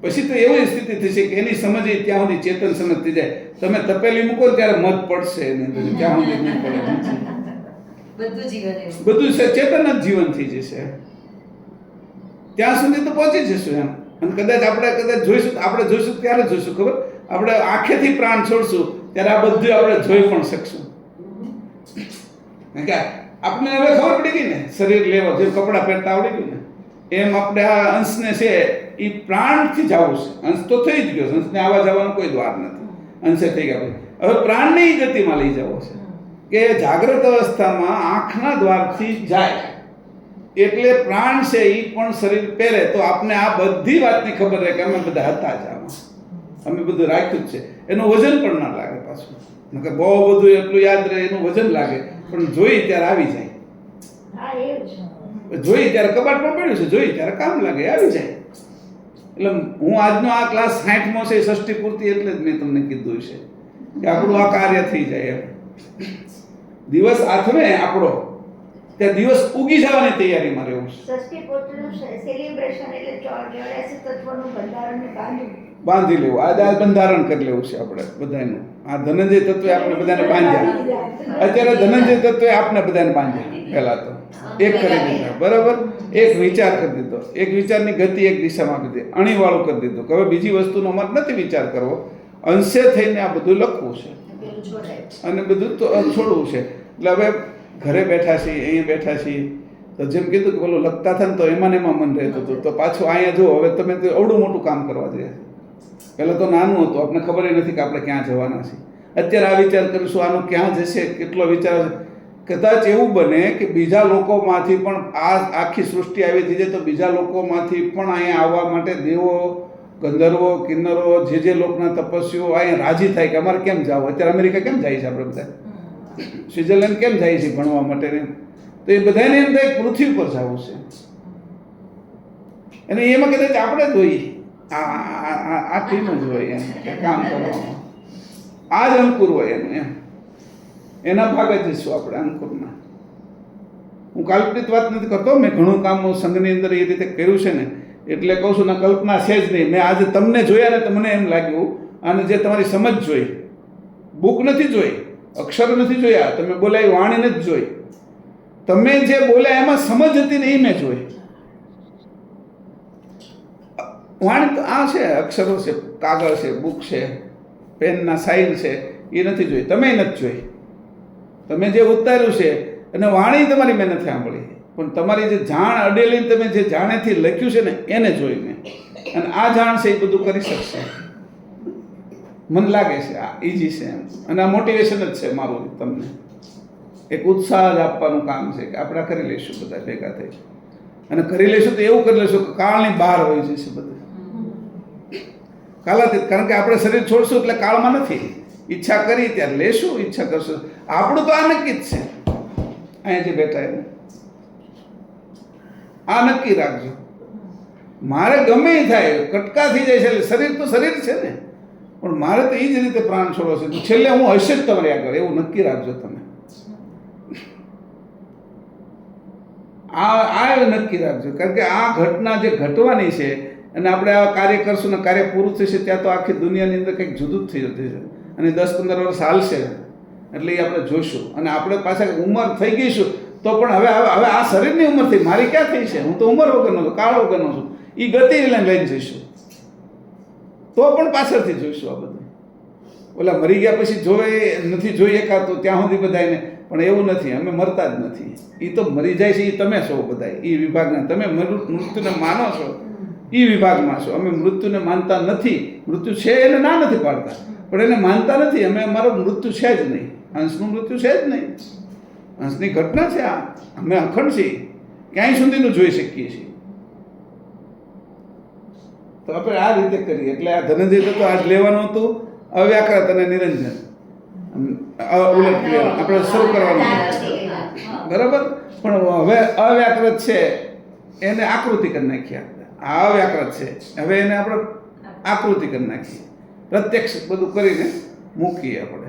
પછી તો એવી સ્થિતિ થશે કે એની સમજ ત્યાં સુધી ચેતન સમજ થઈ જાય. તમે તપેલી મૂકો ત્યારે મધ પડશે એની અંદર, ત્યાં સુધી નહીં પડે. બધું ચેતન જ જીવન થઈ જશે. ત્યાં સુધી તો પહોંચી જશું એમ. અને કદાચ આપણે જોઈશું, આપણે જોઈશું ત્યારે જોઈશું, ખબર, આપણે આંખેથી પ્રાણ છોડશું ત્યારે આ બધું આપણે જોઈ પણ શકશું. કારણ કે આપણે હવે ખબર પડી ગઈ ને, શરીર લેવા જેમ કપડાં પહેરતા આવડી ગયું ને, એમ આપણે આ અંશને છે એ પ્રાણથી જવું છે. અંશ તો થઈ જ ગયો, અંશને આવવા જવાનું કોઈ દ્વાર નથી, અંશે થઈ ગયા. હવે પ્રાણને એ ગતિમાં લઈ જવો છે કે જાગ્રત અવસ્થામાં આંખના દ્વારથી જાય, એટલે પ્રાણ છે એ પણ શરીર પહેરે તો આપણે આ બધી વાતની ખબર રહે કે અમે બધા હતા જ આમાં, અમે બધું રાખ્યું જ છે. એનું વજન પણ ના લાગે પાછું, કે બહુ બધું એટલું યાદ રહે, એનું વજન લાગે, પણ જોઈ ત્યારે આવી જાય. હા, એવું છે. જોઈ ત્યારે કબાટમાં પડ્યું છે, જોઈ ત્યારે કામ લાગે, આવી જાય. એટલે હું આજનો આ ક્લાસ 60મો છે, ષષ્ઠી પૂર્તિ, એટલે જ મેં તમને કીધું છે કે આપણું આ કાર્ય થઈ જાય એમ. દિવસ આથમે આપણો, ત્યાં દિવસ ઉગી જવાની તૈયારીમાં રહેવું છે. ષષ્ઠી પૂર્તિનું સેલિબ્રેશન એટલે 84 તત્વોનું બંધારણને બાંધી લેવું, આ બંધારણ કરી લેવું છે આપણે બધાનું. આ ધનંજય તત્વે આપણે બધાને બાંધ્યા. અત્યારે ધનંજય તત્વે આપણે બધાને બાંધ્યા. પહેલા તો એક કરી દીધા, બરાબર, એક વિચાર કરી દીધો, એક વિચારની ગતિ એક દિશામાં કરી દીધી, અણીવાળું કરી દીધું કે હવે બીજી વસ્તુનો અમારે નથી વિચાર કરવો, અંશે થઈને આ બધું લખવું છે અને બધું તો છોડવું છે. એટલે હવે ઘરે બેઠા છીએ, અહીંયા બેઠા છીએ, તો જેમ કીધું કે પેલું લખતા હતા ને તો એમાં ને એમાં મન રહેતું હતું, તો પાછું અહીંયા જુઓ, હવે તમે તો અવડું મોટું કામ કરવા જઈએ. પહેલાં તો નાનું હતું, આપણે ખબર નથી કે આપણે ક્યાં જવાના છીએ. અત્યારે આ વિચાર કરીશું, આનો ક્યાં જશે, કેટલો વિચાર. કદાચ એવું બને કે બીજા લોકોમાંથી પણ આ આખી સૃષ્ટિ આવી થઈ જાય તો બીજા લોકોમાંથી પણ અહીંયા આવવા માટે દેવો, ગંધર્વો, કિન્નરો, જે લોકના તપસ્વીઓ અહીંયા રાજી થાય કે અમારે કેમ જાવ. અત્યારે અમેરિકા કેમ જાય છે આપણે બધા, સ્વિટ્ઝરલેન્ડ કેમ જાય છે ભણવા માટે, તો એ બધાને એમ થાય પૃથ્વી પર જવું છે. અને એમાં કદાચ આપણે જ હોઈએ, આ ટીમ જ હોય એમ કામ કરવામાં, આ જ અંકુર હોય એનું એમ, એના ભાગ જ જઈશું આપણે અંકુરના. હું કાલ્પનિક વાત નથી કરતો, મેં ઘણું કામ સંઘની અંદર એ રીતે કર્યું છે ને, એટલે કહું છું ને, કલ્પના છે જ નહીં. મેં આજે તમને જોયા ને તો મને એમ લાગ્યું, અને જે તમારી સમજ જોઈ, બુક નથી જોઈ, અક્ષર નથી જોયા, તમે બોલ્યા એ વાણી નથી જોઈ, તમે જે બોલ્યા એમાં સમજ હતી ને એ મેં જોઈ. વાણી તો આ છે, અક્ષરો છે, કાગળ છે, બુક છે, પેનના સાઇન છે, એ નથી જોઈ, તમે નથી જોઈ. તમે જે ઉતાર્યું છે અને વાણી તમારી મેં નથી સાંભળી, પણ તમારી જે જાણ અડેલી તમે જે જાણેથી લખ્યું છે ને એને જોઈ મેં. અને આ જાણ છે એ બધું કરી શકશે, મને લાગે છે આ ઇઝી છે એમ. અને આ મોટિવેશન જ છે મારું તમને, એક ઉત્સાહ જ આપવાનું કામ છે કે આપણે કરી લઈશું બધા ભેગા થઈ. અને કરી લઈશું તો એવું કરી લઈશું કે કાળની બહાર હોય જશે બધું કાલાતીત. કારણ કે આપણે શરીર છોડશું એટલે કાળમાં નથી. ઈચ્છા કરી ત્યારે લેશું, ઈચ્છા કરશું. આપણું તો આ નક્કી જ છે, અહીંયા જે બેઠા એને આ નક્કી રાખજો. મારે ગમે એ થાય, કટકા થઈ જાય છે એટલે શરીર તો શરીર છે ને, પણ મારે તો એ જ રીતે પ્રાણ છોડવો છે. તો છેલ્લે હું હશે જ તમારી આગળ, એવું નક્કી રાખજો તમે. આ નક્કી રાખજો, કારણ કે આ ઘટના જે ઘટવાની છે અને આપણે આ કાર્ય કરશું ને કાર્ય પૂરું થશે ત્યાં તો આખી દુનિયાની અંદર કંઈક જુદું જ થઈ જતું છે. અને 10-15 વર્ષ હાલશે એટલે એ આપણે જોઈશું. અને આપણે પાછા ઉંમર થઈ ગઈશું તો પણ હવે આ શરીરની ઉંમર થઈ, મારી ક્યાં થઈ છે? હું તો ઉંમર વગરનો છું, કાળ વગરનો છું. એ ગતિ લઈને જઈશું તો પણ પાછળથી જોઈશું આ બધું. ઓલા મરી ગયા પછી જોઈ નથી જોઈ એકાતું ત્યાં સુધી બધાને, પણ એવું નથી, અમે મરતા જ નથી. એ તો મરી જાય છે, એ તમે છો બધા, એ વિભાગના. તમે મૃત્યુને માનો છો એ વિભાગમાં છો. અમે મૃત્યુને માનતા નથી. મૃત્યુ છે એને ના નથી પાડતા, પણ એને માનતા નથી. અમે અમારું મૃત્યુ છે જ નહીં, અંશનું મૃત્યુ છે જ નહીં. અંશની ઘટના છે આ. અમે અખંડ છીએ, ક્યાંય સુધીનું જોઈ શકીએ છીએ. તો આપણે આ રીતે કરીએ. એટલે આ ધનંજય તત્વ આજ લેવાનું હતું, અવ્યાકૃત અને નિરંજન ઉલટ ક્રિયા આપણે શરૂ કરવાનું, બરાબર. પણ હવે અવ્યાકૃત છે એને આકૃતિ કરી નાખીએ આપણે. આ અવ્યાકૃત છે, હવે એને આપણે આકૃતિ કરી નાખીએ, પ્રત્યક્ષ બધું કરીને મૂકીએ આપણે.